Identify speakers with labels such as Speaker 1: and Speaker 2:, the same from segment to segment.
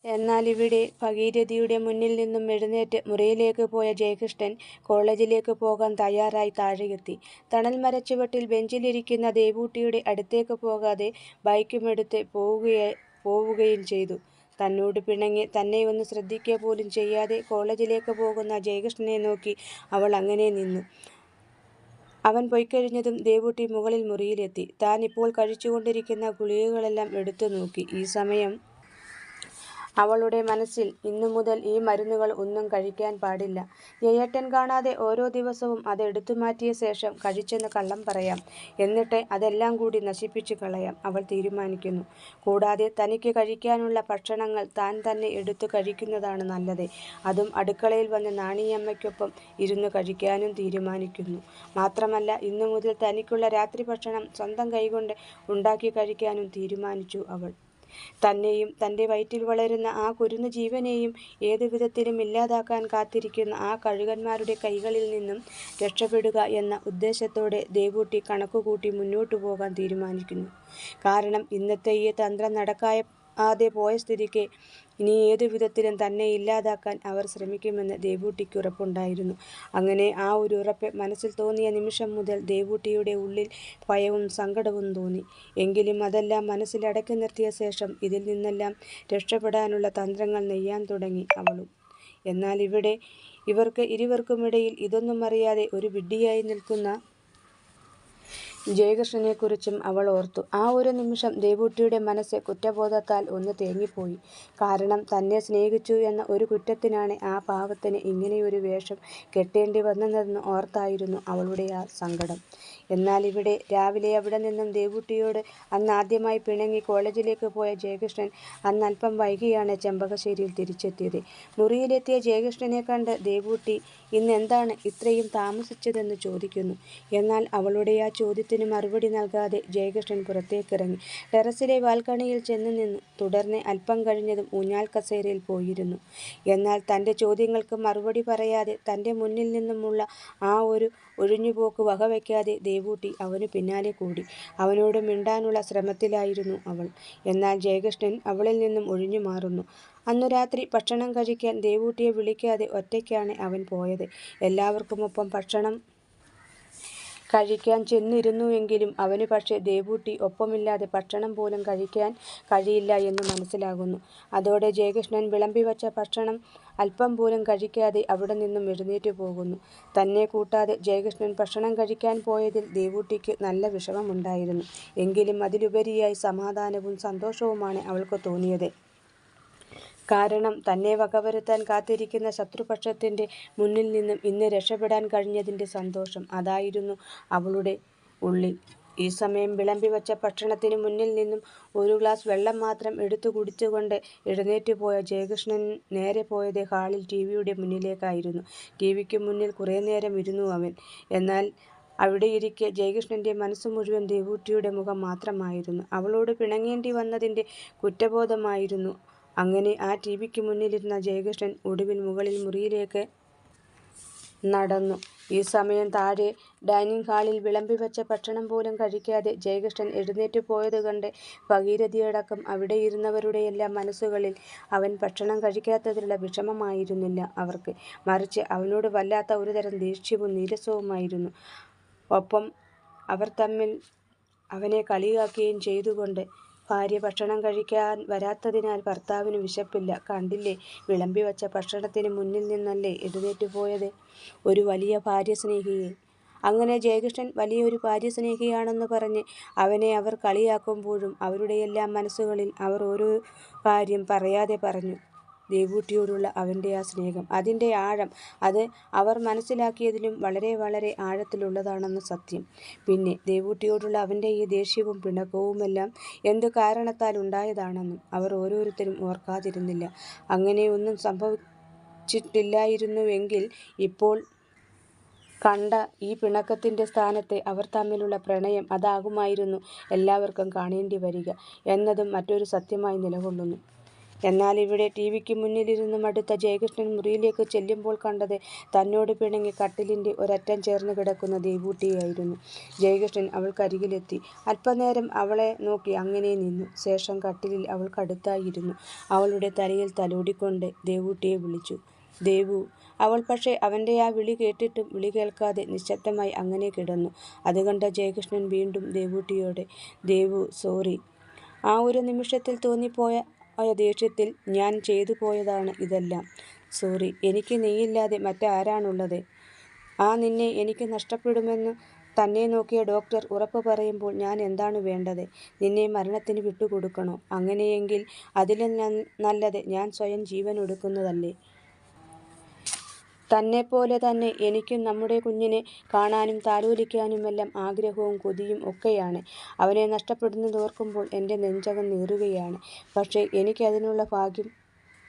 Speaker 1: എന്നാൽ ഇവിടെ ഭഗീരഥിയുടെ മുന്നിൽ നിന്നും എഴുന്നേറ്റ് മുറിയിലേക്ക് പോയ ജയകൃഷ്ണൻ കോളേജിലേക്ക് പോകാൻ തയ്യാറായി താഴെയെത്തി. തണൽ മരച്ചുവട്ടിൽ ബെഞ്ചിലിരിക്കുന്ന ദേവൂട്ടിയുടെ അടുത്തേക്ക് പോകാതെ ബൈക്കുമെടുത്ത് പോവുകയും ചെയ്തു. തന്നോട് പിണങ്ങി തന്നെയൊന്ന് ശ്രദ്ധിക്കുക പോലും ചെയ്യാതെ കോളേജിലേക്ക് പോകുന്ന ജയകൃഷ്ണനെ നോക്കി അവൾ അങ്ങനെ നിന്നു. അവൻ പൊയ്ക്കഴിഞ്ഞതും ദേവൂട്ടി മുകളിൽ മുറിയിലെത്തി. താൻ ഇപ്പോൾ കഴിച്ചുകൊണ്ടിരിക്കുന്ന ഗുളികകളെല്ലാം എടുത്തു നോക്കി. ഈ സമയം അവളുടെ മനസ്സിൽ ഇന്നു മുതൽ ഈ മരുന്നുകൾ ഒന്നും കഴിക്കാൻ പാടില്ല. ജയേട്ടൻ കാണാതെ ഓരോ ദിവസവും അത് എടുത്തു മാറ്റിയ ശേഷം കഴിച്ചെന്ന് കള്ളം പറയാം. എന്നിട്ട് അതെല്ലാം കൂടി നശിപ്പിച്ചു കളയാം അവൾ തീരുമാനിക്കുന്നു. കൂടാതെ തനിക്ക് കഴിക്കാനുള്ള ഭക്ഷണങ്ങൾ താൻ തന്നെ എടുത്തു കഴിക്കുന്നതാണ് നല്ലത്. അതും അടുക്കളയിൽ വന്ന് നാണിയമ്മയ്ക്കൊപ്പം ഇരുന്ന് കഴിക്കാനും തീരുമാനിക്കുന്നു. മാത്രമല്ല ഇന്നു മുതൽ തനിക്കുള്ള രാത്രി ഭക്ഷണം സ്വന്തം കൈകൊണ്ട് ഉണ്ടാക്കി കഴിക്കാനും തീരുമാനിച്ചു അവൾ. തന്നെയും തൻ്റെ വയറ്റിൽ വളരുന്ന ആ കുരുന്നു ജീവനെയും ഏതു വിധത്തിലും ഇല്ലാതാക്കാൻ കാത്തിരിക്കുന്ന ആ കഴുകന്മാരുടെ കൈകളിൽ നിന്നും രക്ഷപ്പെടുക എന്ന ഉദ്ദേശത്തോടെ ദേവൂട്ടി കണക്കുകൂട്ടി മുന്നോട്ടു പോകാൻ തീരുമാനിക്കുന്നു. കാരണം ഇന്നത്തെ ഈ തന്ത്രം നടക്കാതെ പോയ സ്ഥിതിക്ക് ഇനി ഏതു വിധത്തിലും തന്നെ ഇല്ലാതാക്കാൻ അവർ ശ്രമിക്കുമെന്ന് ദേവൂട്ടിക്ക് ഉറപ്പുണ്ടായിരുന്നു. അങ്ങനെ ആ ഒരു ഉറപ്പ് മനസ്സിൽ തോന്നിയ നിമിഷം മുതൽ ദേവൂട്ടിയുടെ ഉള്ളിൽ ഭയവും സങ്കടവും തോന്നി. എങ്കിലും അതെല്ലാം മനസ്സിൽ അടക്കി നിർത്തിയ ശേഷം ഇതിൽ നിന്നെല്ലാം രക്ഷപ്പെടാനുള്ള തന്ത്രങ്ങൾ നെയ്യാൻ തുടങ്ങി അവളും. എന്നാൽ ഇവിടെ ഇവർക്ക് ഇരുവർക്കുമിടയിൽ ഇതൊന്നും അറിയാതെ ഒരു വിഡ്ഢിയായി നിൽക്കുന്ന ജയകൃഷ്ണനെക്കുറിച്ചും അവൾ ഓർത്തു. ആ ഒരു നിമിഷം ദേവൂട്ടിയുടെ മനസ്സ് കുറ്റബോധത്താൽ ഒന്ന് തേങ്ങിപ്പോയി. കാരണം തന്നെ സ്നേഹിച്ചു എന്ന ഒരു കുറ്റത്തിനാണ് ആ പാവത്തിന് ഇങ്ങനെയൊരു വേഷം കെട്ടേണ്ടി വന്നതെന്ന് ഓർത്തായിരുന്നു അവളുടെ ആ സങ്കടം. എന്നാൽ ഇവിടെ രാവിലെ അവിടെ നിന്നും ദേവൂട്ടിയോട് അന്നാദ്യമായി പിണങ്ങി കോളേജിലേക്ക് പോയ ജയകൃഷ്ണൻ അന്നല്പം വൈകിയാണ് ചെമ്പകശ്ശേരിയിൽ തിരിച്ചെത്തിയത്. മുറിയിലെത്തിയ ജയകൃഷ്ണനെ കണ്ട് ദേവൂട്ടി ഇന്നെന്താണ് ഇത്രയും താമസിച്ചതെന്ന് ചോദിക്കുന്നു. എന്നാൽ അവളുടെ ആ ചോദ്യത്തിന് മറുപടി നൽകാതെ ജയകൃഷ്ണൻ പുറത്തേക്കിറങ്ങി ടെറസിലെ ബാൽക്കണിയിൽ ചെന്ന് നിന്നു. തുടർന്ന് അല്പം കഴിഞ്ഞതും ഊഞ്ഞാൽ കസേരയിൽ പോയിരുന്നു. എന്നാൽ തൻ്റെ ചോദ്യങ്ങൾക്ക് മറുപടി പറയാതെ തൻ്റെ മുന്നിൽ നിന്നുമുള്ള ആ ഒരു ഒഴിഞ്ഞുപോക്ക് വകവയ്ക്കാതെ ദേവൂട്ടി അവനു പിന്നാലെ കൂടി. അവനോട് മിണ്ടാനുള്ള ശ്രമത്തിലായിരുന്നു അവൾ. എന്നാൽ ജയകൃഷ്ണൻ അവളിൽ നിന്നും ഒഴിഞ്ഞു മാറുന്നു. അന്നു രാത്രി ഭക്ഷണം കഴിക്കാൻ ദേവൂട്ടിയെ വിളിക്കാതെ ഒറ്റയ്ക്കാണ് അവൻ പോയത്. എല്ലാവർക്കുമൊപ്പം ഭക്ഷണം കഴിക്കാൻ ചെന്നിരുന്നുവെങ്കിലും അവന് പക്ഷേ ദേവൂട്ടി ഒപ്പമില്ലാതെ ഭക്ഷണം പോലും കഴിക്കാൻ കഴിയില്ല എന്ന് മനസ്സിലാകുന്നു. അതോടെ ജയകൃഷ്ണൻ വിളമ്പിവച്ച ഭക്ഷണം അല്പം പോലും കഴിക്കാതെ അവിടെ നിന്നും എഴുന്നേറ്റ് പോകുന്നു. തന്നെ കൂട്ടാതെ ജയകൃഷ്ണൻ ഭക്ഷണം കഴിക്കാൻ പോയതിൽ ദേവൂട്ടിക്ക് നല്ല വിഷമമുണ്ടായിരുന്നു. എങ്കിലും അതിലുപരിയായി സമാധാനവും സന്തോഷവുമാണ് അവൾക്ക് തോന്നിയത്. കാരണം തന്നെ വകവരുത്താൻ കാത്തിരിക്കുന്ന ശത്രുപക്ഷത്തിൻ്റെ മുന്നിൽ നിന്നും ഇന്ന് രക്ഷപ്പെടാൻ കഴിഞ്ഞതിൻ്റെ സന്തോഷം. അതായിരുന്നു അവളുടെ ഉള്ളിൽ. ഈ സമയം വിളമ്പിവച്ച ഭക്ഷണത്തിന് മുന്നിൽ നിന്നും ഒരു ഗ്ലാസ് വെള്ളം മാത്രം എടുത്തു കുടിച്ചുകൊണ്ട് എഴുന്നേറ്റ് പോയ ജയകൃഷ്ണൻ നേരെ പോയത് ഹാളിൽ ടിവിയുടെ മുന്നിലേക്കായിരുന്നു. ടിവിക്ക് മുന്നിൽ കുറേ നേരം ഇരുന്നു അവൻ. എന്നാൽ അവിടെയിരിക്കെ ജയകൃഷ്ണൻ്റെ മനസ്സ് മുഴുവൻ ദേവൂട്ടിയുടെ മുഖം മാത്രമായിരുന്നു. അവളോട് പിണങ്ങേണ്ടി വന്നതിൻ്റെ കുറ്റബോധമായിരുന്നു. അങ്ങനെ ആ ടിവിക്ക് മുന്നിലിരുന്ന ജയകൃഷ്ണൻ ഒടുവിൽ മുകളിൽ മുറിയിലേക്ക് നടന്നു. ഈ സമയം താഴെ ഡൈനിങ് ഹാളിൽ വിളമ്പിവച്ച ഭക്ഷണം പോലും കഴിക്കാതെ ജയകൃഷ്ണൻ എഴുന്നേറ്റ് പോയത് കണ്ട് ഭഗീരഥിയടക്കം അവിടെയിരുന്നവരുടെയെല്ലാം മനസ്സുകളിൽ അവൻ ഭക്ഷണം കഴിക്കാത്തതിലുള്ള വിഷമമായിരുന്നില്ല അവർക്ക്. മറിച്ച് അവനോട് വല്ലാത്ത ഒരുതരം ദേഷ്യവും നീരസവുമായിരുന്നു. ഒപ്പം അവർ തമ്മിൽ അവനെ കളിയാക്കുകയും ചെയ്തുകൊണ്ട്. ഭാര്യ ഭക്ഷണം കഴിക്കാൻ വരാത്തതിനാൽ ഭർത്താവിന് വിശപ്പില്ല. കണ്ടില്ലേ, വിളമ്പിവച്ച ഭക്ഷണത്തിന് മുന്നിൽ നിന്നല്ലേ എഴുന്നേറ്റ് പോയത് ഒരു വലിയ ഭാര്യസ്നേഹിയെ. അങ്ങനെ ജയകൃഷ്ണൻ വലിയൊരു ഭാര്യസ്നേഹിയാണെന്ന് പറഞ്ഞ് അവനെ അവർ കളിയാക്കുമ്പോഴും അവരുടെയെല്ലാം മനസ്സുകളിൽ അവർ ഓരോ കാര്യം പറയാതെ പറഞ്ഞു. ദേവൂട്ടിയോടുള്ള അവൻ്റെ ആ സ്നേഹം, അതിൻ്റെ ആഴം, അത് അവർ മനസ്സിലാക്കിയതിലും വളരെ വളരെ ആഴത്തിലുള്ളതാണെന്ന് സത്യം. പിന്നെ ദേവൂട്ടിയോടുള്ള അവൻ്റെ ഈ ദേഷ്യവും പിണക്കവുമെല്ലാം എന്തു കാരണത്താൽ ഉണ്ടായതാണെന്നും അവർ ഓരോരുത്തരും ഓർക്കാതിരുന്നില്ല. അങ്ങനെ ഒന്നും സംഭവിച്ചിട്ടില്ലായിരുന്നുവെങ്കിൽ ഇപ്പോൾ കണ്ട ഈ പിണക്കത്തിൻ്റെ സ്ഥാനത്ത് അവർ തമ്മിലുള്ള പ്രണയം അതാകുമായിരുന്നു എല്ലാവർക്കും കാണേണ്ടി വരിക എന്നതും മറ്റൊരു സത്യമായി നിലകൊള്ളുന്നു. എന്നാൽ ഇവിടെ ടിവിക്ക് മുന്നിലിരുന്ന് മടുത്ത ജയകൃഷ്ണൻ മുറിയിലേക്ക് ചെല്ലുമ്പോൾ കണ്ടത് തന്നോട് പിണങ്ങി കട്ടിലിൻ്റെ ഒരറ്റം ചേർന്ന് കിടക്കുന്ന ദേവൂട്ടിയായിരുന്നു. ജയകൃഷ്ണൻ അവൾക്കരികിലെത്തി. അല്പനേരം അവളെ നോക്കി അങ്ങനെ നിന്നു. ശേഷം കട്ടിലിൽ അവൾക്കടുത്തായിരുന്നു അവളുടെ തലയിൽ തലോടിക്കൊണ്ട് ദേവൂട്ടിയെ വിളിച്ചു. ദേവു. അവൾ പക്ഷേ അവൻ്റെ ആ വിളി കേട്ടിട്ടും വിളി കേൾക്കാതെ നിശബ്ദമായി അങ്ങനെ കിടന്നു. അത് കണ്ട ജയകൃഷ്ണൻ വീണ്ടും ദേവൂട്ടിയോട് ദേവു സോറി. ആ ഒരു നിമിഷത്തിൽ തോന്നിപ്പോയ ദേഷ്യത്തിൽ ഞാൻ ചെയ്തു പോയതാണ് ഇതെല്ലാം. സോറി. എനിക്ക് നീയില്ലാതെ മറ്റാരാണുള്ളത്? ആ നിന്നെ എനിക്ക് നഷ്ടപ്പെടുമെന്ന് തന്നെ നോക്കിയ ഡോക്ടർ ഉറപ്പ് പറയുമ്പോൾ ഞാൻ എന്താണ് വേണ്ടത്? നിന്നെ മരണത്തിന് വിട്ടുകൊടുക്കണോ? അങ്ങനെയെങ്കിൽ അതിലും നല്ലത് ഞാൻ സ്വയം ജീവനൊടുക്കുന്നതല്ലേ? തന്നെപ്പോലെ തന്നെ എനിക്കും നമ്മുടെ കുഞ്ഞിനെ കാണാനും താലോലിക്കാനുമെല്ലാം ആഗ്രഹവും കൊതിയും ഒക്കെയാണ്. അവനെ നഷ്ടപ്പെടുന്നതോർക്കുമ്പോൾ എൻ്റെ നെഞ്ചകം നീറുകയാണ്. പക്ഷേ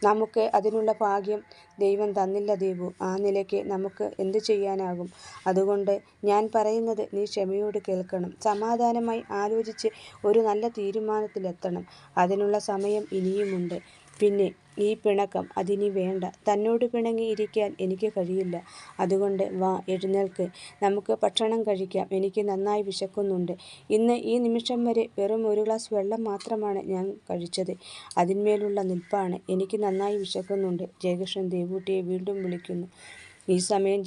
Speaker 1: നമുക്ക് അതിനുള്ള ഭാഗ്യം ദൈവം തന്നില്ല ദേവു. ആ നിലയ്ക്ക് നമുക്ക് എന്ത് ചെയ്യാനാകും? അതുകൊണ്ട് ഞാൻ പറയുന്നത് നീ ക്ഷമയോട് കേൾക്കണം. സമാധാനമായി ആലോചിച്ച് ഒരു നല്ല തീരുമാനത്തിലെത്തണം. അതിനുള്ള സമയം ഇനിയുമുണ്ട്. പിന്നെ ഈ പിണക്കം അതിനി വേണ്ട. തന്നോട് പിണങ്ങി ഇരിക്കാൻ എനിക്ക് കഴിയില്ല. അതുകൊണ്ട് വാ, എഴുന്നേൽക്ക്. നമുക്ക് ഭക്ഷണം കഴിക്കാം. എനിക്ക് നന്നായി വിശക്കുന്നുണ്ട്. ഇന്ന് ഈ നിമിഷം വരെ വെറും ഒരു ഗ്ലാസ് വെള്ളം മാത്രമാണ് ഞാൻ കഴിച്ചത്. അതിന്മേലുള്ള നിൽപ്പാണ്. എനിക്ക് നന്നായി വിശക്കുന്നുണ്ട്. ജയകൃഷ്ണൻ ദേവൂട്ടിയെ വീണ്ടും വിളിക്കുന്നു. ഈ സമയം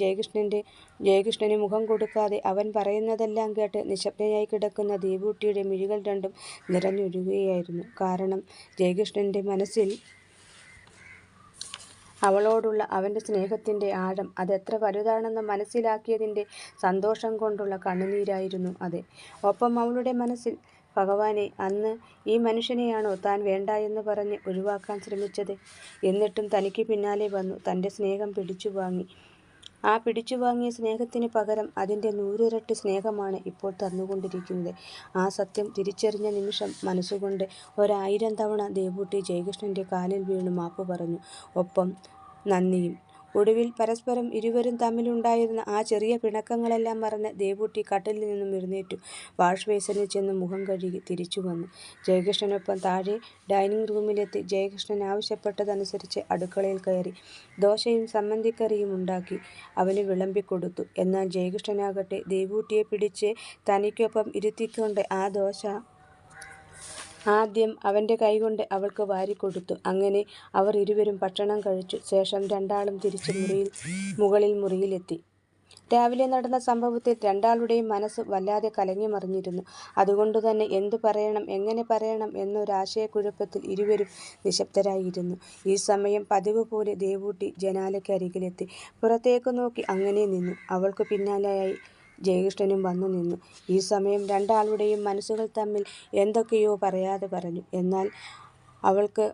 Speaker 1: ജയകൃഷ്ണന് മുഖം കൊടുക്കാതെ അവൻ പറയുന്നതെല്ലാം കേട്ട് നിശബ്ദയായി കിടക്കുന്ന ദേവൂട്ടിയുടെ മിഴികൾ രണ്ടും നിറഞ്ഞൊഴുകുകയായിരുന്നു. കാരണം ജയകൃഷ്ണൻ്റെ മനസ്സിൽ അവളോടുള്ള അവൻ്റെ സ്നേഹത്തിൻ്റെ ആഴം അതെത്ര വലുതാണെന്ന് മനസ്സിലാക്കിയതിൻ്റെ സന്തോഷം കൊണ്ടുള്ള കണ്ണുനീരായിരുന്നു അത്. ഒപ്പം അവളുടെ മനസ്സിൽ ഭഗവാനെ, അന്ന് ഈ മനുഷ്യനെയാണോ താൻ വേണ്ട എന്ന് പറഞ്ഞ് ഒഴിവാക്കാൻ ശ്രമിച്ചത്? എന്നിട്ടും തനിക്ക് പിന്നാലെ വന്നു തൻ്റെ സ്നേഹം പിടിച്ചുവാങ്ങി. ആ പിടിച്ചുവാങ്ങിയ സ്നേഹത്തിന് പകരം അതിൻ്റെ 100 ഇരട്ടി സ്നേഹമാണ് ഇപ്പോൾ തന്നുകൊണ്ടിരിക്കുന്നത്. ആ സത്യം തിരിച്ചറിഞ്ഞ നിമിഷം മനസ്സുകൊണ്ട് 1000 തവണ ദേവൂട്ടി ജയകൃഷ്ണൻ്റെ കാലിൽ വീണു മാപ്പ് പറഞ്ഞു. ഒപ്പം നന്ദിയും. ഒടുവിൽ പരസ്പരം ഇരുവരും തമ്മിലുണ്ടായിരുന്ന ആ ചെറിയ പിണക്കങ്ങളെല്ലാം മറന്ന് ദേവൂട്ടി കട്ടിലിൽ നിന്നും എഴുന്നേറ്റു. വാഷ് ബേസിനിൽ ചെന്ന് മുഖം കഴുകി തിരിച്ചു വന്നു. ജയകൃഷ്ണനൊപ്പം താഴെ ഡൈനിങ് റൂമിലെത്തി. ജയകൃഷ്ണൻ ആവശ്യപ്പെട്ടതനുസരിച്ച് അടുക്കളയിൽ കയറി ദോശയും ചമ്മന്തിക്കറിയും ഉണ്ടാക്കി അവന് വിളമ്പിക്കൊടുത്തു. എന്നാൽ ജയകൃഷ്ണനാകട്ടെ ദേവൂട്ടിയെ പിടിച്ച് തനിക്കൊപ്പം ഇരുത്തിക്കൊണ്ട് ആ ദോശ ആദ്യം അവൻ്റെ കൈകൊണ്ട് അവൾക്ക് വാരിക്കൊടുത്തു. അങ്ങനെ അവർ ഇരുവരും ഭക്ഷണം കഴിച്ചു. ശേഷം രണ്ടാളും തിരിച്ച് മുകളിൽ മുറിയിലെത്തി. രാവിലെ നടന്ന സംഭവത്തിൽ രണ്ടാളുടെയും മനസ്സ് വല്ലാതെ കലങ്ങിമറിഞ്ഞിരുന്നു. അതുകൊണ്ടുതന്നെ എന്തു പറയണം, എങ്ങനെ പറയണം എന്നൊരാശയക്കുഴപ്പത്തിൽ ഇരുവരും നിശബ്ദരായിരുന്നു. ഈ സമയം പതിവ് പോലെ ദേവൂട്ടി ജനാലയ്ക്കരികിലെത്തി പുറത്തേക്ക് നോക്കി അങ്ങനെ നിന്നു. അവൾക്ക് പിന്നാലെയായി ജയകൃഷ്ണനും വന്നു നിന്നു. ഈ സമയം രണ്ടാളുടെയും മനസ്സുകൾ തമ്മിൽ എന്തൊക്കെയോ പറയാതെ പറഞ്ഞു. എന്നാൽ അവൾക്ക്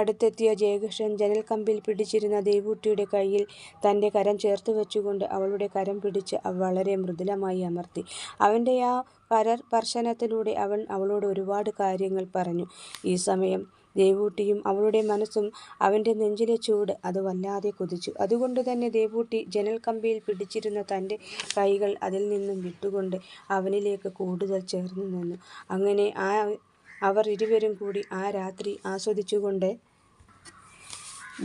Speaker 1: അടുത്തെത്തിയ ജയകൃഷ്ണൻ ജനൽക്കമ്പിൽ പിടിച്ചിരുന്ന ദേവൂട്ടിയുടെ കയ്യിൽ തൻ്റെ കരം ചേർത്ത് വെച്ചുകൊണ്ട് അവളുടെ കരം പിടിച്ച് വളരെ മൃദുലമായി അമർത്തി. അവൻ്റെ ആ കരസ്പർശനത്തിലൂടെ അവൻ അവളോട് ഒരുപാട് കാര്യങ്ങൾ പറഞ്ഞു. ഈ സമയം ദേവൂട്ടിയും അവളുടെ മനസ്സും അവൻ്റെ നെഞ്ചിലെ ചൂട് അത് വല്ലാതെ കൊതിച്ചു. അതുകൊണ്ട് തന്നെ ദേവൂട്ടി ജനൽക്കമ്പിയിൽ പിടിച്ചിരുന്ന തൻ്റെ കൈകൾ അതിൽ നിന്നും വിട്ടുകൊണ്ട് അവനിലേക്ക് കൂടുതൽ ചേർന്ന് നിന്നു. അങ്ങനെ അവർ ഇരുവരും കൂടി ആ രാത്രി ആസ്വദിച്ചുകൊണ്ട്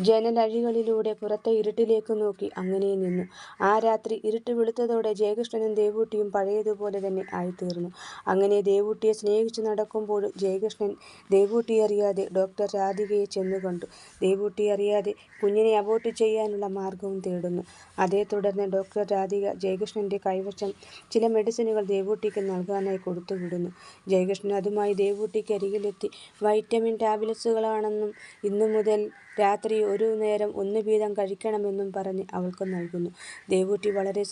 Speaker 1: ജനലഴികളിലൂടെ പുറത്തെ ഇരുട്ടിലേക്ക് നോക്കി അങ്ങനെ നിന്നു. ആ രാത്രി ഇരുട്ട് വെളുത്തതോടെ ജയകൃഷ്ണനും ദേവൂട്ടിയും പഴയതുപോലെ തന്നെ ആയിത്തീർന്നു. അങ്ങനെ ദേവൂട്ടിയെ സ്നേഹിച്ചു നടക്കുമ്പോഴും ജയകൃഷ്ണൻ ദേവൂട്ടി അറിയാതെ ഡോക്ടർ രാധികയെ ചെന്നു കണ്ടു. ദേവൂട്ടി അറിയാതെ കുഞ്ഞിനെ അബോർട്ട് ചെയ്യാനുള്ള മാർഗവും തേടുന്നു. അതേ തുടർന്ന് ഡോക്ടർ രാധിക ജയകൃഷ്ണൻ്റെ കൈവശം ചില മെഡിസിനുകൾ ദേവൂട്ടിക്ക് നൽകാനായി കൊടുത്തുവിടുന്നു. ജയകൃഷ്ണൻ അതുമായി ദേവൂട്ടിക്ക് അരികിലെത്തി വൈറ്റമിൻ ടാബ്ലറ്റ്സുകളാണെന്നും ഇന്നു മുതൽ രാത്രി ഒരു നേരം 1 വീതം കഴിക്കണമെന്നും പറഞ്ഞ് അവൾക്ക് നൽകുന്നു. ദേവൂട്ടി വളരെ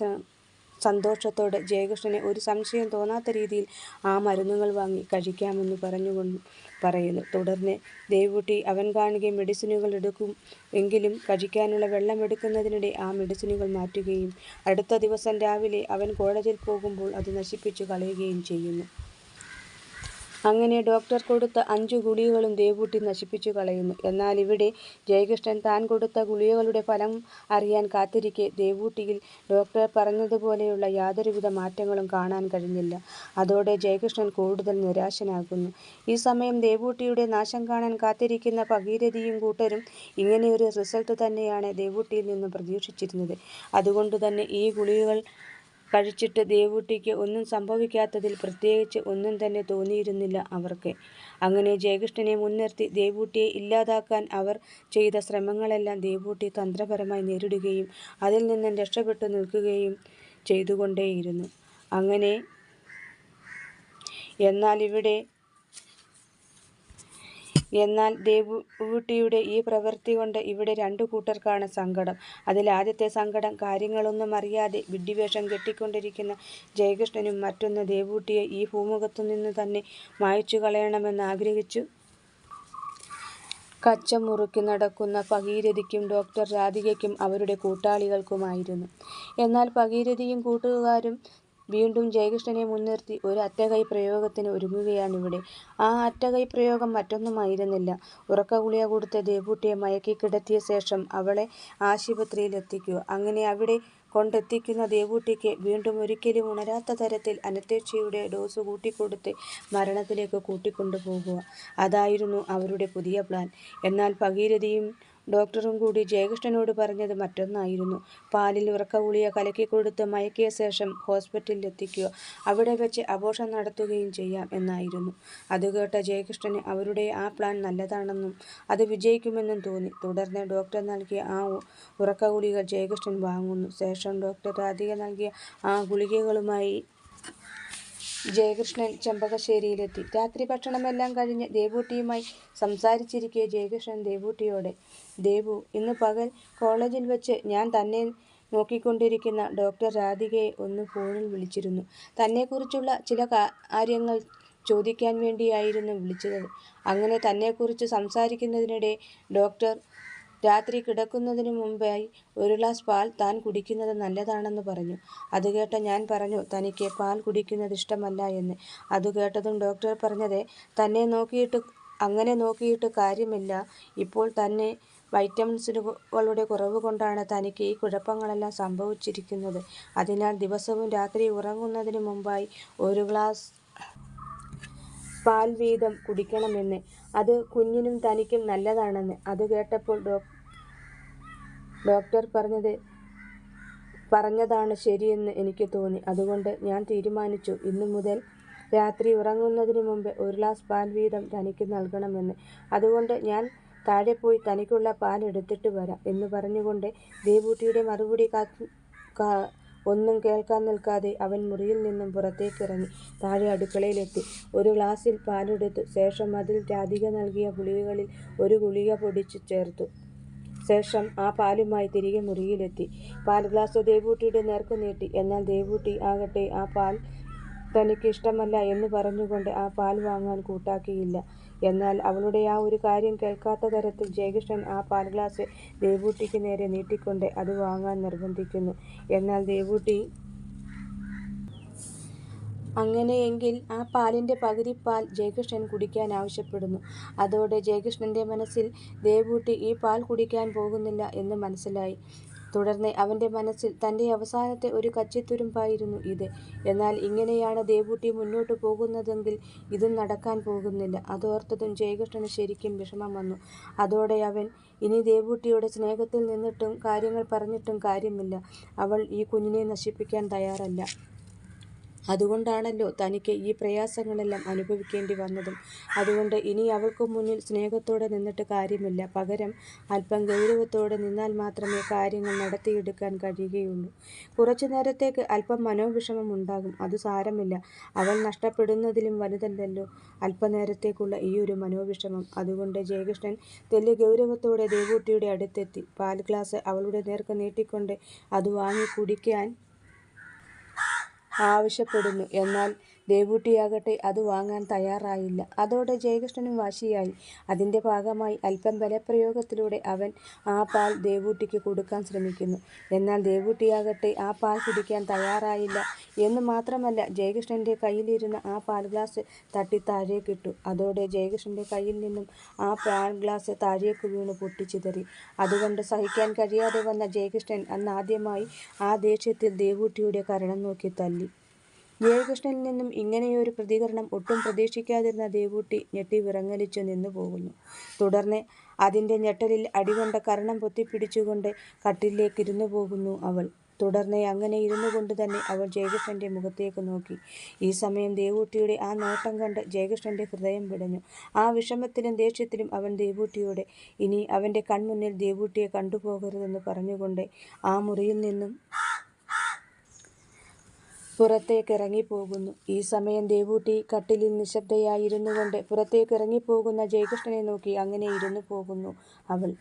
Speaker 1: സന്തോഷത്തോടെ ജയകൃഷ്ണന് ഒരു സംശയം തോന്നാത്ത രീതിയിൽ ആ മരുന്നുകൾ വാങ്ങി കഴിക്കാമെന്ന് പറയുന്നു. തുടർന്ന് ദേവൂട്ടി അവൻ കാണുകെ മെഡിസിനുകൾ എടുക്കും എങ്കിലും കഴിക്കാനുള്ള വെള്ളം എടുക്കുന്നതിനിടെ ആ മെഡിസിനുകൾ മാറ്റുകയും അടുത്ത ദിവസം രാവിലെ അവൻ കോളേജിൽ പോകുമ്പോൾ അത് നശിപ്പിച്ചു കളയുകയും ചെയ്യുന്നു. അങ്ങനെ ഡോക്ടർ കൊടുത്ത 5 ഗുളികകളും ദേവൂട്ടി നശിപ്പിച്ചു കളയുന്നു. എന്നാൽ ഇവിടെ ജയകൃഷ്ണൻ താൻ കൊടുത്ത ഗുളികകളുടെ ഫലം അറിയാൻ കാത്തിരിക്കെ ദേവൂട്ടിയിൽ ഡോക്ടർ പറഞ്ഞതുപോലെയുള്ള യാതൊരുവിധ മാറ്റങ്ങളും കാണാൻ കഴിഞ്ഞില്ല. അതോടെ ജയകൃഷ്ണൻ കൂടുതൽ നിരാശനാകുന്നു. ഈ സമയം ദേവൂട്ടിയുടെ നാശം കാണാൻ കാത്തിരിക്കുന്ന ഭഗീരഥിയും കൂട്ടരും ഇങ്ങനെയൊരു റിസൾട്ട് തന്നെയാണ് ദേവൂട്ടിയിൽ നിന്നും പ്രതീക്ഷിച്ചിരുന്നത്. അതുകൊണ്ടുതന്നെ ഈ ഗുളികകൾ കഴിച്ചിട്ട് ദേവൂട്ടിക്ക് ഒന്നും സംഭവിക്കാത്തതിൽ പ്രത്യേകിച്ച് ഒന്നും തന്നെ തോന്നിയിരുന്നില്ല അവർക്ക്. അങ്ങനെ ജയകൃഷ്ണനെ മുൻനിർത്തി ദേവൂട്ടിയെ ഇല്ലാതാക്കാൻ അവർ ചെയ്ത ശ്രമങ്ങളെല്ലാം ദേവൂട്ടി തന്ത്രപരമായി നേരിടുകയും അതിൽ നിന്നും രക്ഷപ്പെട്ടു നിൽക്കുകയും ചെയ്തുകൊണ്ടേയിരുന്നു. എന്നാൽ ദേവൂട്ടിയുടെ ഈ പ്രവൃത്തി കൊണ്ട് ഇവിടെ 2 കൂട്ടർക്കാണ് സങ്കടം. അതിൽ ആദ്യത്തെ സങ്കടം കാര്യങ്ങളൊന്നും അറിയാതെ വിഡ്ഢിവേഷം കെട്ടിക്കൊണ്ടിരിക്കുന്ന ജയകൃഷ്ണനും, മറ്റൊന്ന് ദേവൂട്ടിയെ ഈ ഭൂമുഖത്തുനിന്നു തന്നെ മായ്ച്ചു കളയണമെന്ന് ആഗ്രഹിച്ചു കച്ചമുറുക്കി നടക്കുന്ന ഭഗീരഥിക്കും ഡോക്ടർ രാധികയ്ക്കും അവരുടെ കൂട്ടാളികൾക്കുമായിരുന്നു. എന്നാൽ ഭഗീരഥിയും കൂട്ടുകാരും വീണ്ടും ജയകൃഷ്ണനെ മുൻനിർത്തി ഒരു അറ്റകൈ പ്രയോഗത്തിന് ഒരുങ്ങുകയാണിവിടെ. ആ അറ്റകൈ പ്രയോഗം മറ്റൊന്നുമായിരുന്നില്ല. ഉറക്കഗുളിക കൊടുത്ത് ദേവൂട്ടിയെ മയക്കി കിടത്തിയ ശേഷം അവളെ ആശുപത്രിയിൽ എത്തിക്കുക. അങ്ങനെ അവിടെ കൊണ്ടെത്തിക്കുന്ന ദേവൂട്ടിക്ക് വീണ്ടും ഒരിക്കലും ഉണരാത്ത തരത്തിൽ അനസ്തേഷ്യയുടെ ഡോസ് കൂട്ടിക്കൊടുത്ത് മരണത്തിലേക്ക് കൂട്ടിക്കൊണ്ടുപോകുക. അതായിരുന്നു അവരുടെ പുതിയ പ്ലാൻ. എന്നാൽ ഭഗീരഥിയും ഡോക്ടറും കൂടി ജയകൃഷ്ണനോട് പറഞ്ഞത് മറ്റൊന്നായിരുന്നു. പാലിൽ ഉറക്കഗുളിക കലക്കിക്കൊടുത്ത് മയക്കിയ ശേഷം ഹോസ്പിറ്റലിൽ എത്തിക്കുക, അവിടെ വെച്ച് അബോർഷൻ നടത്തുകയും ചെയ്യാം എന്നായിരുന്നു. അതുകേട്ട ജയകൃഷ്ണന് അവരുടെ ആ പ്ലാൻ നല്ലതാണെന്നും അത് വിജയിക്കുമെന്നും തോന്നി. തുടർന്ന് ഡോക്ടർ നൽകിയ ആ ഉറക്കഗുളിക ജയകൃഷ്ണൻ വാങ്ങുന്നു. ശേഷം ഡോക്ടർ രാധിക നൽകിയ ആ ഗുളികകളുമായി ജയകൃഷ്ണൻ ചെമ്പകശ്ശേരിയിലെത്തി. രാത്രി ഭക്ഷണമെല്ലാം കഴിഞ്ഞ് ദേവൂട്ടിയുമായി സംസാരിച്ചിരിക്കെ ജയകൃഷ്ണൻ ദേവൂട്ടിയോട്, "ദേവു, ഇന്ന് പകൽ കോളേജിൽ വെച്ച് ഞാൻ തന്നെ നോക്കിക്കൊണ്ടിരിക്കുന്ന ഡോക്ടർ രാധികയെ ഒന്ന് ഫോണിൽ വിളിച്ചിരുന്നു. തന്നെക്കുറിച്ചുള്ള ചില കാര്യങ്ങൾ ചോദിക്കാൻ വേണ്ടിയായിരുന്നു വിളിച്ചത്. അങ്ങനെ തന്നെക്കുറിച്ച് സംസാരിക്കുന്നതിനിടെ ഡോക്ടർ രാത്രി കിടക്കുന്നതിനു മുമ്പായി ഒരു ഗ്ലാസ് പാൽ താൻ കുടിക്കുന്നത് നല്ലതാണെന്ന് പറഞ്ഞു. അതുകേട്ട ഞാൻ പറഞ്ഞു തനിക്ക് പാൽ കുടിക്കുന്നത് ഇഷ്ടമല്ല എന്ന്. അതുകേട്ടതും ഡോക്ടർ പറഞ്ഞത്, അങ്ങനെ നോക്കിയിട്ട് കാര്യമില്ല. ഇപ്പോൾ തന്നെ വൈറ്റമിൻസുകളുടെ കുറവ് കൊണ്ടാണ് തനിക്ക് ഈ കുഴപ്പങ്ങളെല്ലാം സംഭവിച്ചിരിക്കുന്നത്. അതിനാൽ ദിവസവും രാത്രി ഉറങ്ങുന്നതിന് മുമ്പായി ഒരു ഗ്ലാസ് പാൽ വീതം കുടിക്കണമെന്ന്. അത് കുഞ്ഞിനും തനിക്കും നല്ലതാണെന്ന്. അത് കേട്ടപ്പോൾ ഡോക്ടർ പറഞ്ഞതാണ് ശരിയെന്ന് എനിക്ക് തോന്നി. അതുകൊണ്ട് ഞാൻ തീരുമാനിച്ചു ഇന്നു മുതൽ രാത്രി ഉറങ്ങുന്നതിന് മുമ്പ് ഒരു ഗ്ലാസ് പാൽ വീതം തനിക്ക് നൽകണമെന്ന്. അതുകൊണ്ട് ഞാൻ താഴെ പോയി തനിക്കുള്ള പാൽ എടുത്തിട്ട് വരാം എന്ന് പറഞ്ഞുകൊണ്ട് ദേവൂട്ടിയുടെ മറുപടി ഒന്നും കേൾക്കാൻ നിൽക്കാതെ അവൻ മുറിയിൽ നിന്നും പുറത്തേക്കിറങ്ങി താഴെ അടുക്കളയിലെത്തി. ഒരു ഗ്ലാസ്സിൽ പാലെടുത്തു. ശേഷം അതിൽ രാധിക നൽകിയ ഗുളികകളിൽ ഒരു ഗുളിക പൊടിച്ച് ചേർത്തു. ശേഷം ആ പാലുമായി തിരികെ മുറിയിലെത്തി. പാൽ ഗ്ലാസ് ദേവൂട്ടിയുടെ നേർക്ക് നീട്ടി. എന്നാൽ ദേവൂട്ടി ആകട്ടെ ആ പാൽ തനിക്ക് ഇഷ്ടമല്ല എന്ന് പറഞ്ഞുകൊണ്ട് ആ പാൽ വാങ്ങാൻ കൂട്ടാക്കിയില്ല. എന്നാൽ അവളുടെ ആ ഒരു കാര്യം കേൾക്കാത്ത തരത്തിൽ ജയകൃഷ്ണൻ ആ പാൽ ഗ്ലാസ് ദേവൂട്ടിക്ക് നേരെ നീട്ടിക്കൊണ്ട് അത് വാങ്ങാൻ നിർബന്ധിക്കുന്നു. എന്നാൽ ദേവൂട്ടി അങ്ങനെയെങ്കിൽ ആ പാലിന്റെ പകുതി പാൽ ജയകൃഷ്ണൻ കുടിക്കാൻ ആവശ്യപ്പെടുന്നു. അതോടെ ജയകൃഷ്ണന്റെ മനസ്സിൽ ദേവൂട്ടി ഈ പാൽ കുടിക്കാൻ പോകുന്നില്ല എന്ന് മനസ്സിലായി. തുടർന്ന് അവന്റെ മനസ്സിൽ തന്റെ അവസാനത്തെ ഒരു കച്ചിത്തുരുമ്പായിരുന്നു ഇത്. എന്നാൽ ഇങ്ങനെയാണ് ദേവൂട്ടി മുന്നോട്ട് പോകുന്നതെങ്കിൽ ഇതും നടക്കാൻ പോകുന്നില്ല. അതോർത്തതും ജയകൃഷ്ണന് ശരിക്കും വിഷമം വന്നു. അതോടെ അവൻ ഇനി ദേവൂട്ടിയുടെ സ്നേഹത്തിൽ നിന്നിട്ടും കാര്യങ്ങൾ പറഞ്ഞിട്ടും കാര്യമില്ല. അവൾ ഈ കുഞ്ഞിനെ നശിപ്പിക്കാൻ തയ്യാറല്ല. അതുകൊണ്ടാണല്ലോ തനിക്ക് ഈ പ്രയാസങ്ങളെല്ലാം അനുഭവിക്കേണ്ടി വന്നതും. അതുകൊണ്ട് ഇനി അവൾക്ക് മുന്നിൽ സ്നേഹത്തോടെ നിന്നിട്ട് കാര്യമില്ല. പകരം അല്പം ഗൗരവത്തോടെ നിന്നാൽ മാത്രമേ കാര്യങ്ങൾ നടത്തിയെടുക്കാൻ കഴിയുകയുള്ളൂ. കുറച്ചു നേരത്തേക്ക് അല്പം മനോവിഷമം ഉണ്ടാകും. അത് സാരമില്ല. അവൾ നഷ്ടപ്പെടുന്നതിലും വലുതല്ലല്ലോ അല്പനേരത്തേക്കുള്ള ഈ ഒരു മനോവിഷമം. അതുകൊണ്ട് ജയകൃഷ്ണൻ തെല്ല് ഗൗരവത്തോടെ ദേവൂട്ടിയുടെ അടുത്തെത്തി പാൽ ഗ്ലാസ് അവളുടെ നേർക്ക് നീട്ടിക്കൊണ്ട് അത് വാങ്ങി കുടിക്കാൻ ആവശ്യപ്പെടുന്നു. എന്നാൽ ദേവൂട്ടിയാകട്ടെ അത് വാങ്ങാൻ തയ്യാറായില്ല. അതോടെ ജയകൃഷ്ണനും വാശിയായി. അതിന്റെ ഭാഗമായി അല്പം ബലപ്രയോഗത്തിലൂടെ അവൻ ആ പാൽ ദേവൂട്ടിക്ക് കൊടുക്കാൻ ശ്രമിക്കുന്നു. എന്നാൽ ദേവൂട്ടിയാകട്ടെ ആ പാൽ കുടിക്കാൻ തയ്യാറായില്ല. എന്നു മാത്രമല്ല, ജയകൃഷ്ണന്റെ കയ്യിലിരുന്ന ആ പാൽ ഗ്ലാസ് തട്ടി താഴേക്കിട്ടു. അതോടെ ജയകൃഷ്ണന്റെ കയ്യിൽ നിന്നും ആ പാൽ ഗ്ലാസ് താഴേക്ക് വീണു പൊട്ടിച്ചിതറി. അതുകണ്ട് സഹിക്കാൻ കഴിയാതെ വന്ന ജയകൃഷ്ണൻ അന്നാദ്യമായി ആ ദേഷ്യത്തിൽ ദേവൂട്ടിയുടെ കരണം നോക്കി തല്ലി. ജയകൃഷ്ണനിൽ നിന്നും ഇങ്ങനെയൊരു പ്രതികരണം ഒട്ടും പ്രതീക്ഷിക്കാതിരുന്ന ദേവൂട്ടി ഞെട്ടി വിറങ്ങലിച്ചു നിന്നു പോകുന്നു. തുടർന്ന് അതിന്റെ ഞെട്ടലിൽ അടികൊണ്ട കരണം പൊത്തിപ്പിടിച്ചുകൊണ്ട് കട്ടിലിലേക്ക് ഇരുന്നു പോകുന്നു അവൾ. തുടർന്ന് അങ്ങനെ ഇരുന്നു കൊണ്ട് തന്നെ അവൾ ജയകൃഷ്ണന്റെ മുഖത്തേക്ക് നോക്കി. ഈ സമയം ദേവൂട്ടിയുടെ ആ നോട്ടം കണ്ട് ജയകൃഷ്ണന്റെ ഹൃദയം പിടഞ്ഞു. ആ വിഷമത്തിലും ദേഷ്യത്തിലും അവൻ ദേവൂട്ടിയോട് ഇനി അവന്റെ കൺമുന്നിൽ ദേവൂട്ടിയെ കണ്ടുപോകരുതെന്ന് പറഞ്ഞുകൊണ്ട് ആ മുറിയിൽ നിന്നും പുറത്തേക്കിറങ്ങിപ്പോകുന്നു. ഈ സമയം ദേവൂട്ടി കട്ടിലിൽ നിശബ്ദയായി ഇരുന്നുകൊണ്ട് പുറത്തേക്കിറങ്ങിപ്പോകുന്ന ജയകൃഷ്ണനെ നോക്കി അങ്ങനെ ഇരുന്നു പോകുന്നു അവൾ.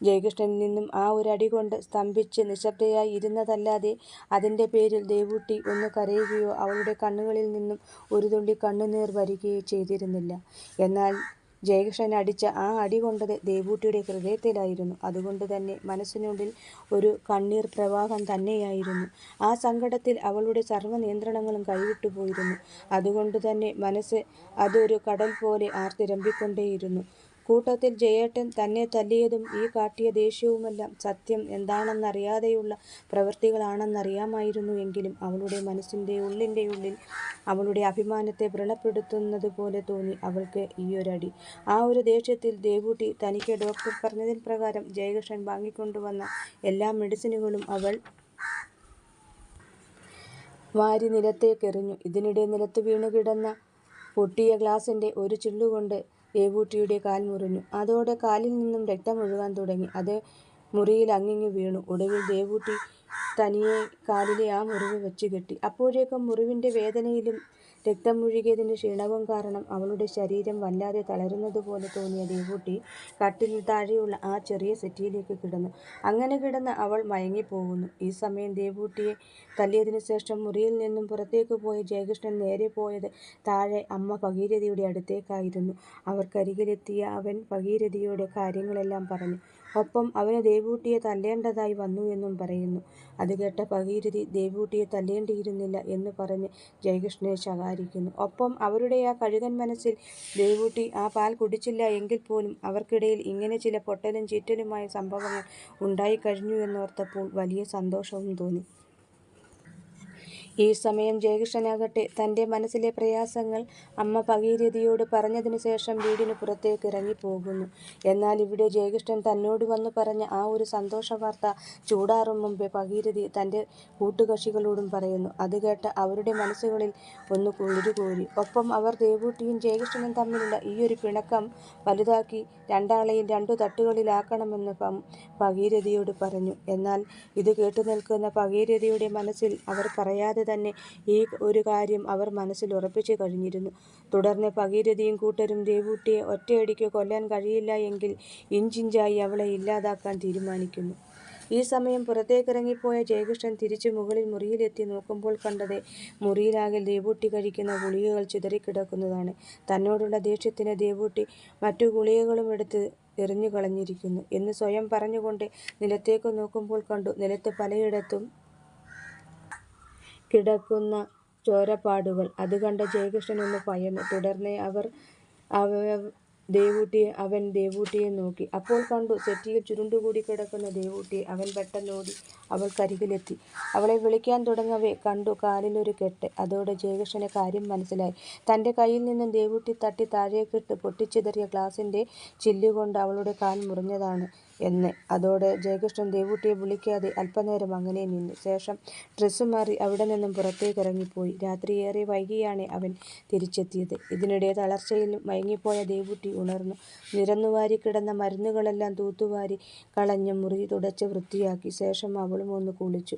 Speaker 1: ജയകൃഷ്ണനിൽ നിന്നും ആ ഒരു അടി കൊണ്ട് സ്തംഭിച്ച് നിശബ്ദയായി ഇരുന്നതല്ലാതെ അതിന്റെ പേരിൽ ദേവൂട്ടി ഒന്ന് കരയുകയോ അവളുടെ കണ്ണുകളിൽ നിന്നും ഒരു തുള്ളി കണ്ണുനീർ വരികയോ ചെയ്തിരുന്നില്ല. എന്നാൽ ജയകൃഷ്ണൻ അടിച്ച ആ അടി കൊണ്ടത് ദേവൂട്ടിയുടെ ഹൃദയത്തിലായിരുന്നു. അതുകൊണ്ട് തന്നെ മനസ്സിനുള്ളിൽ ഒരു കണ്ണീർ പ്രവാഹം തന്നെയായിരുന്നു. ആ സങ്കടത്തിൽ അവളുടെ സർവ്വ നിയന്ത്രണങ്ങളും കൈവിട്ടു പോയിരുന്നു. അതുകൊണ്ട് തന്നെ മനസ്സ് അതൊരു കടൽ പോലെ ആർത്തിരമ്പിക്കൊണ്ടേയിരുന്നു. കൂട്ടത്തിൽ ജയേട്ടൻ തന്നെ തല്ലിയതും ഈ കാട്ടിയ ദേഷ്യവുമെല്ലാം സത്യം എന്താണെന്നറിയാതെയുള്ള പ്രവൃത്തികളാണെന്നറിയാമായിരുന്നു എങ്കിലും അവളുടെ മനസ്സിന്റെ ഉള്ളിന്റെ ഉള്ളിൽ അവളുടെ അഭിമാനത്തെ വ്രണപ്പെടുത്തുന്നത് പോലെ തോന്നി അവൾക്ക് ഈയൊരടി. ആ ഒരു ദേഷ്യത്തിൽ ദേവൂട്ടി തനിക്ക് ഡോക്ടർ പറഞ്ഞതിൻ പ്രകാരം ജയകൃഷ്ണൻ വാങ്ങിക്കൊണ്ടുവന്ന എല്ലാ മെഡിസിനുകളും അവൾ വാരി നിലത്തേക്കെറിഞ്ഞു. ഇതിനിടെ നിലത്ത് വീണുകിടന്ന പൊട്ടിയ ഗ്ലാസിന്റെ ഒരു ചില്ലുകൊണ്ട് ദേവൂട്ടിയുടെ കാൽ മുറിഞ്ഞു. അതോടെ കാലിൽ നിന്നും രക്തമൊഴുകാൻ തുടങ്ങി. അത് മുറിയിൽ അങ്ങിങ്ങു വീണു. ഒടുവിൽ ദേവൂട്ടി തനിയെ കാലിലെ ആ മുറിവ് വെച്ചുകെട്ടി. അപ്പോഴേക്കും മുറിവിന്റെ വേദനയിലും രക്തമൊഴുകിയതിന്റെ ക്ഷീണവും കാരണം അവളുടെ ശരീരം വല്ലാതെ തളരുന്നതുപോലെ തോന്നിയ ദേവൂട്ടി കട്ടിലിൽ താഴെയുള്ള ആ ചെറിയ സെറ്റിയിലേക്ക് കിടന്നു. അങ്ങനെ കിടന്ന് അവൾ മയങ്ങിപ്പോകുന്നു. ഈ സമയം ദേവൂട്ടിയെ തല്ലിയതിനു ശേഷം മുറിയിൽ നിന്നും പുറത്തേക്ക് പോയ ജയകൃഷ്ണൻ നേരെ പോയത് താഴെ അമ്മ ഭഗീരഥിയുടെ അടുത്തേക്കായിരുന്നു. അവർക്കരികിലെത്തിയ അവൻ ഭഗീരഥിയോട് കാര്യങ്ങളെല്ലാം പറഞ്ഞു. ഒപ്പം അവന് ദേവൂട്ടിയെ തല്ലേണ്ടതായി വന്നു എന്നും പറയുന്നു. അത് കേട്ട ഭഗീരഥി ദേവൂട്ടിയെ തല്ലേണ്ടിയിരുന്നില്ല എന്ന് പറഞ്ഞ് ജയകൃഷ്ണനെ ശകാരിക്കുന്നു. ഒപ്പം അവരുടെ ആ കഴുകൻ മനസ്സിൽ ദേവൂട്ടി ആ പാൽ കുടിച്ചില്ല എങ്കിൽ പോലും അവർക്കിടയിൽ ഇങ്ങനെ ചില പൊട്ടലും ചീറ്റലുമായ സംഭവങ്ങൾ ഉണ്ടായിക്കഴിഞ്ഞു എന്നോർത്തപ്പോൾ വലിയ സന്തോഷവും തോന്നി. ഈ സമയം ജയകൃഷ്ണനാകട്ടെ തന്റെ മനസ്സിലെ പ്രയാസങ്ങൾ അമ്മ ഭഗീരഥിയോട് പറഞ്ഞതിനു ശേഷം വീടിന് പുറത്തേക്ക് ഇറങ്ങിപ്പോകുന്നു. എന്നാൽ ഇവിടെ ജയകൃഷ്ണൻ തന്നോട് വന്നു പറഞ്ഞ ആ ഒരു സന്തോഷ വാർത്ത ചൂടാറും മുമ്പേ ഭഗീരഥി തന്റെ കൂട്ടുകക്ഷികളോടും പറയുന്നു. അത് കേട്ട് അവരുടെ മനസ്സുകളിൽ ഒന്ന് കുളിരുകോരി. ഒപ്പം അവർ ദേവൂട്ടിയും ജയകൃഷ്ണനും തമ്മിലുള്ള ഈയൊരു പിണക്കം വലുതാക്കി രണ്ടാളെയും രണ്ടു തട്ടുകളിലാക്കണമെന്ന് ഭഗീരഥിയോട് പറഞ്ഞു. എന്നാൽ ഇത് കേട്ടുനിൽക്കുന്ന ഭഗീരഥിയുടെ മനസ്സിൽ അവർ പറയാതെ തന്നെ ഈ ഒരു കാര്യം അവർ മനസ്സിൽ ഉറപ്പിച്ചു കഴിഞ്ഞിരുന്നു. തുടർന്ന് ഭഗീരഥിയും കൂട്ടരും ദേവൂട്ടിയെ ഒറ്റയടിക്ക് കൊല്ലാൻ കഴിയില്ല എങ്കിൽ ഇഞ്ചിഞ്ചായി അവളെ ഇല്ലാതാക്കാൻ തീരുമാനിക്കുന്നു. ഈ സമയം പുറത്തേക്കിറങ്ങിപ്പോയ ജയകൃഷ്ണൻ തിരിച്ചു മുകളിൽ മുറിയിലെത്തി നോക്കുമ്പോൾ കണ്ടത് മുറിയിലാകെ ദേവൂട്ടി കഴിക്കുന്ന ഗുളികകൾ ചിതറിക്കിടക്കുന്നതാണ്. തന്നോടുള്ള ദേഷ്യത്തിന് ദേവൂട്ടി മറ്റു ഗുളികകളും എടുത്ത് എറിഞ്ഞു കളഞ്ഞിരിക്കുന്നു എന്ന് സ്വയം പറഞ്ഞുകൊണ്ട് നിലത്തേക്ക് നോക്കുമ്പോൾ കണ്ടു നിലത്ത് പലയിടത്തും കിടക്കുന്ന ചോരപ്പാടുകൾ. അത് കണ്ട ജയകൃഷ്ണൻ ഒന്ന് ഭയന്നു. തുടർന്ന് അവൻ ദേവൂട്ടിയെ നോക്കി. അപ്പോൾ കണ്ടു സെറ്റിയിൽ ചുരുണ്ടുകൂടി കിടക്കുന്ന ദേവൂട്ടിയെ. അവൻ പെട്ടെന്നോടി അവൾക്കരികിലെത്തി. അവളെ വിളിക്കാൻ തുടങ്ങവേ കണ്ടു കാലിലൊരു കെട്ട്. അതോടെ ജയകൃഷ്ണന് കാര്യം മനസ്സിലായി. തന്റെ കയ്യിൽ നിന്നും ദേവൂട്ടി തട്ടി താഴേക്കിട്ട് പൊട്ടിച്ചിതറിയ ഗ്ലാസിന്റെ ചില്ലുകൊണ്ട് അവളുടെ കാൽ മുറിഞ്ഞതാണ് എന്ന്. അതോടെ ജയകൃഷ്ണൻ ദേവൂട്ടിയെ വിളിക്കാതെ അല്പനേരം അങ്ങനെ നിന്നു. ശേഷം ഡ്രസ്സ് മാറി അവിടെ നിന്നും പുറത്തേക്കിറങ്ങിപ്പോയി. രാത്രി ഏറെ വൈകിയാണ് അവൻ തിരിച്ചെത്തിയത്. ഇതിനിടെ തളർച്ചയിൽ മയങ്ങിപ്പോയ ദേവൂട്ടി ഉണർന്നു. നിരന്നുവാരി കിടന്ന മരുന്നുകളെല്ലാം തൂത്തുവാരി കളഞ്ഞ് മുറി തുടച്ച് വൃത്തിയാക്കി. ശേഷം അവളും ഒന്ന് കുളിച്ചു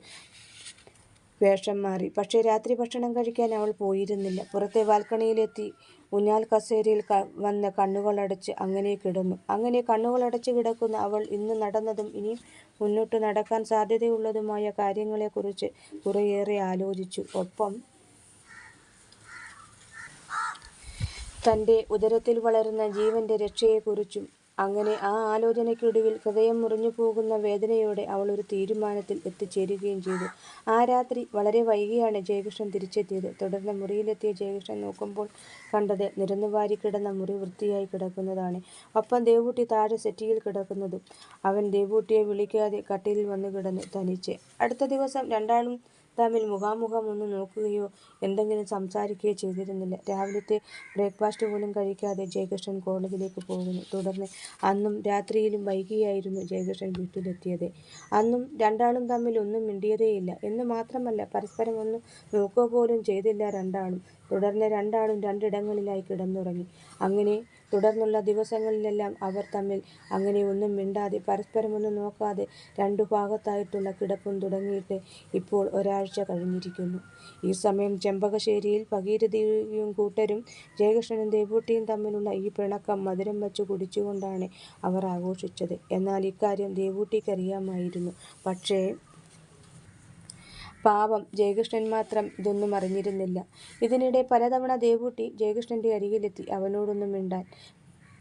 Speaker 1: വേഷം മാറി. പക്ഷേ രാത്രി ഭക്ഷണം കഴിക്കാൻ അവൾ പോയിരുന്നില്ല. പുറത്തെ ബാൽക്കണിയിലെത്തി ഊഞ്ഞാൽ കസേരയിൽ വന്ന് കണ്ണുകളടച്ച് അങ്ങനെ കിടന്നു. അങ്ങനെ കണ്ണുകളടച്ച് കിടക്കുന്ന അവൾ ഇന്ന് നടന്നതും ഇനിയും മുന്നോട്ട് നടക്കാൻ സാധ്യതയുള്ളതുമായ കാര്യങ്ങളെക്കുറിച്ച് കുറേയേറെ ആലോചിച്ചു. ഒപ്പം തൻ്റെ ഉദരത്തിൽ വളരുന്ന ജീവന്റെ രക്ഷയെക്കുറിച്ചും. അങ്ങനെ ആ ആലോചനയ്ക്കൊടുവിൽ ഹൃദയം മുറിഞ്ഞു പോകുന്ന വേദനയോടെ അവൾ ഒരു തീരുമാനത്തിൽ എത്തിച്ചേരുകയും ചെയ്തു. ആ രാത്രി വളരെ വൈകിയാണ് ജയകൃഷ്ണൻ തിരിച്ചെത്തിയത്. തുടർന്ന് മുറിയിലെത്തിയ ജയകൃഷ്ണൻ നോക്കുമ്പോൾ കണ്ടത് നിരന്നുവാരി കിടന്ന മുറി വൃത്തിയായി കിടക്കുന്നതാണ്. ഒപ്പം ദേവൂട്ടി താഴെ സെറ്റിയിൽ കിടക്കുന്നതും. അവൻ ദേവൂട്ടിയെ വിളിക്കാതെ കട്ടിലിൽ വന്നു കിടന്നു തനിച്ച്. അടുത്ത ദിവസം രണ്ടാളും തമ്മിൽ മുഖാമുഖം ഒന്ന് നോക്കുകയോ എന്തെങ്കിലും സംസാരിക്കുകയോ ചെയ്തിരുന്നില്ല. രാവിലത്തെ ബ്രേക്ക്ഫാസ്റ്റ് പോലും കഴിക്കാതെ ജയകൃഷ്ണൻ കോളേജിലേക്ക് പോകുന്നു. തുടർന്ന് അന്നും രാത്രിയിലും വൈകിയായിരുന്നു ജയകൃഷ്ണൻ വീട്ടിലെത്തിയത്. അന്നും രണ്ടാളും തമ്മിൽ ഒന്നും മിണ്ടിയതേയില്ല. എന്ന് മാത്രമല്ല, പരസ്പരം ഒന്ന് നോക്കുക പോലും ചെയ്തില്ല രണ്ടാളും. തുടർന്ന് രണ്ടാളും രണ്ടിടങ്ങളിലായി കിടന്നുറങ്ങി. അങ്ങനെ തുടർന്നുള്ള ദിവസങ്ങളിലെല്ലാം അവർ തമ്മിൽ അങ്ങനെ ഒന്നും മിണ്ടാതെ പരസ്പരം ഒന്നും നോക്കാതെ രണ്ടു ഭാഗത്തായിട്ടുള്ള കിടപ്പും തുടങ്ങിയിട്ട് ഇപ്പോൾ ഒരാഴ്ച കഴിഞ്ഞിരിക്കുന്നു. ഈ സമയം ചെമ്പകശ്ശേരിയിൽ ഭഗീരഥിയും കൂട്ടരും ജയകൃഷ്ണനും ദേവൂട്ടിയും തമ്മിലുള്ള ഈ പിണക്കം മധുരം വച്ചു കുടിച്ചുകൊണ്ടാണ് അവർ ആഘോഷിച്ചത്. എന്നാൽ ഇക്കാര്യം ദേവൂട്ടിക്കറിയാമായിരുന്നു. പക്ഷേ പാവം ജയകൃഷ്ണൻ മാത്രം ഇതൊന്നും അറിഞ്ഞിരുന്നില്ല. ഇതിനിടെ പലതവണ ദേവൂട്ടി ജയകൃഷ്ണന്റെ അരികിലെത്തി അവനോടൊന്നും മിണ്ടാൻ,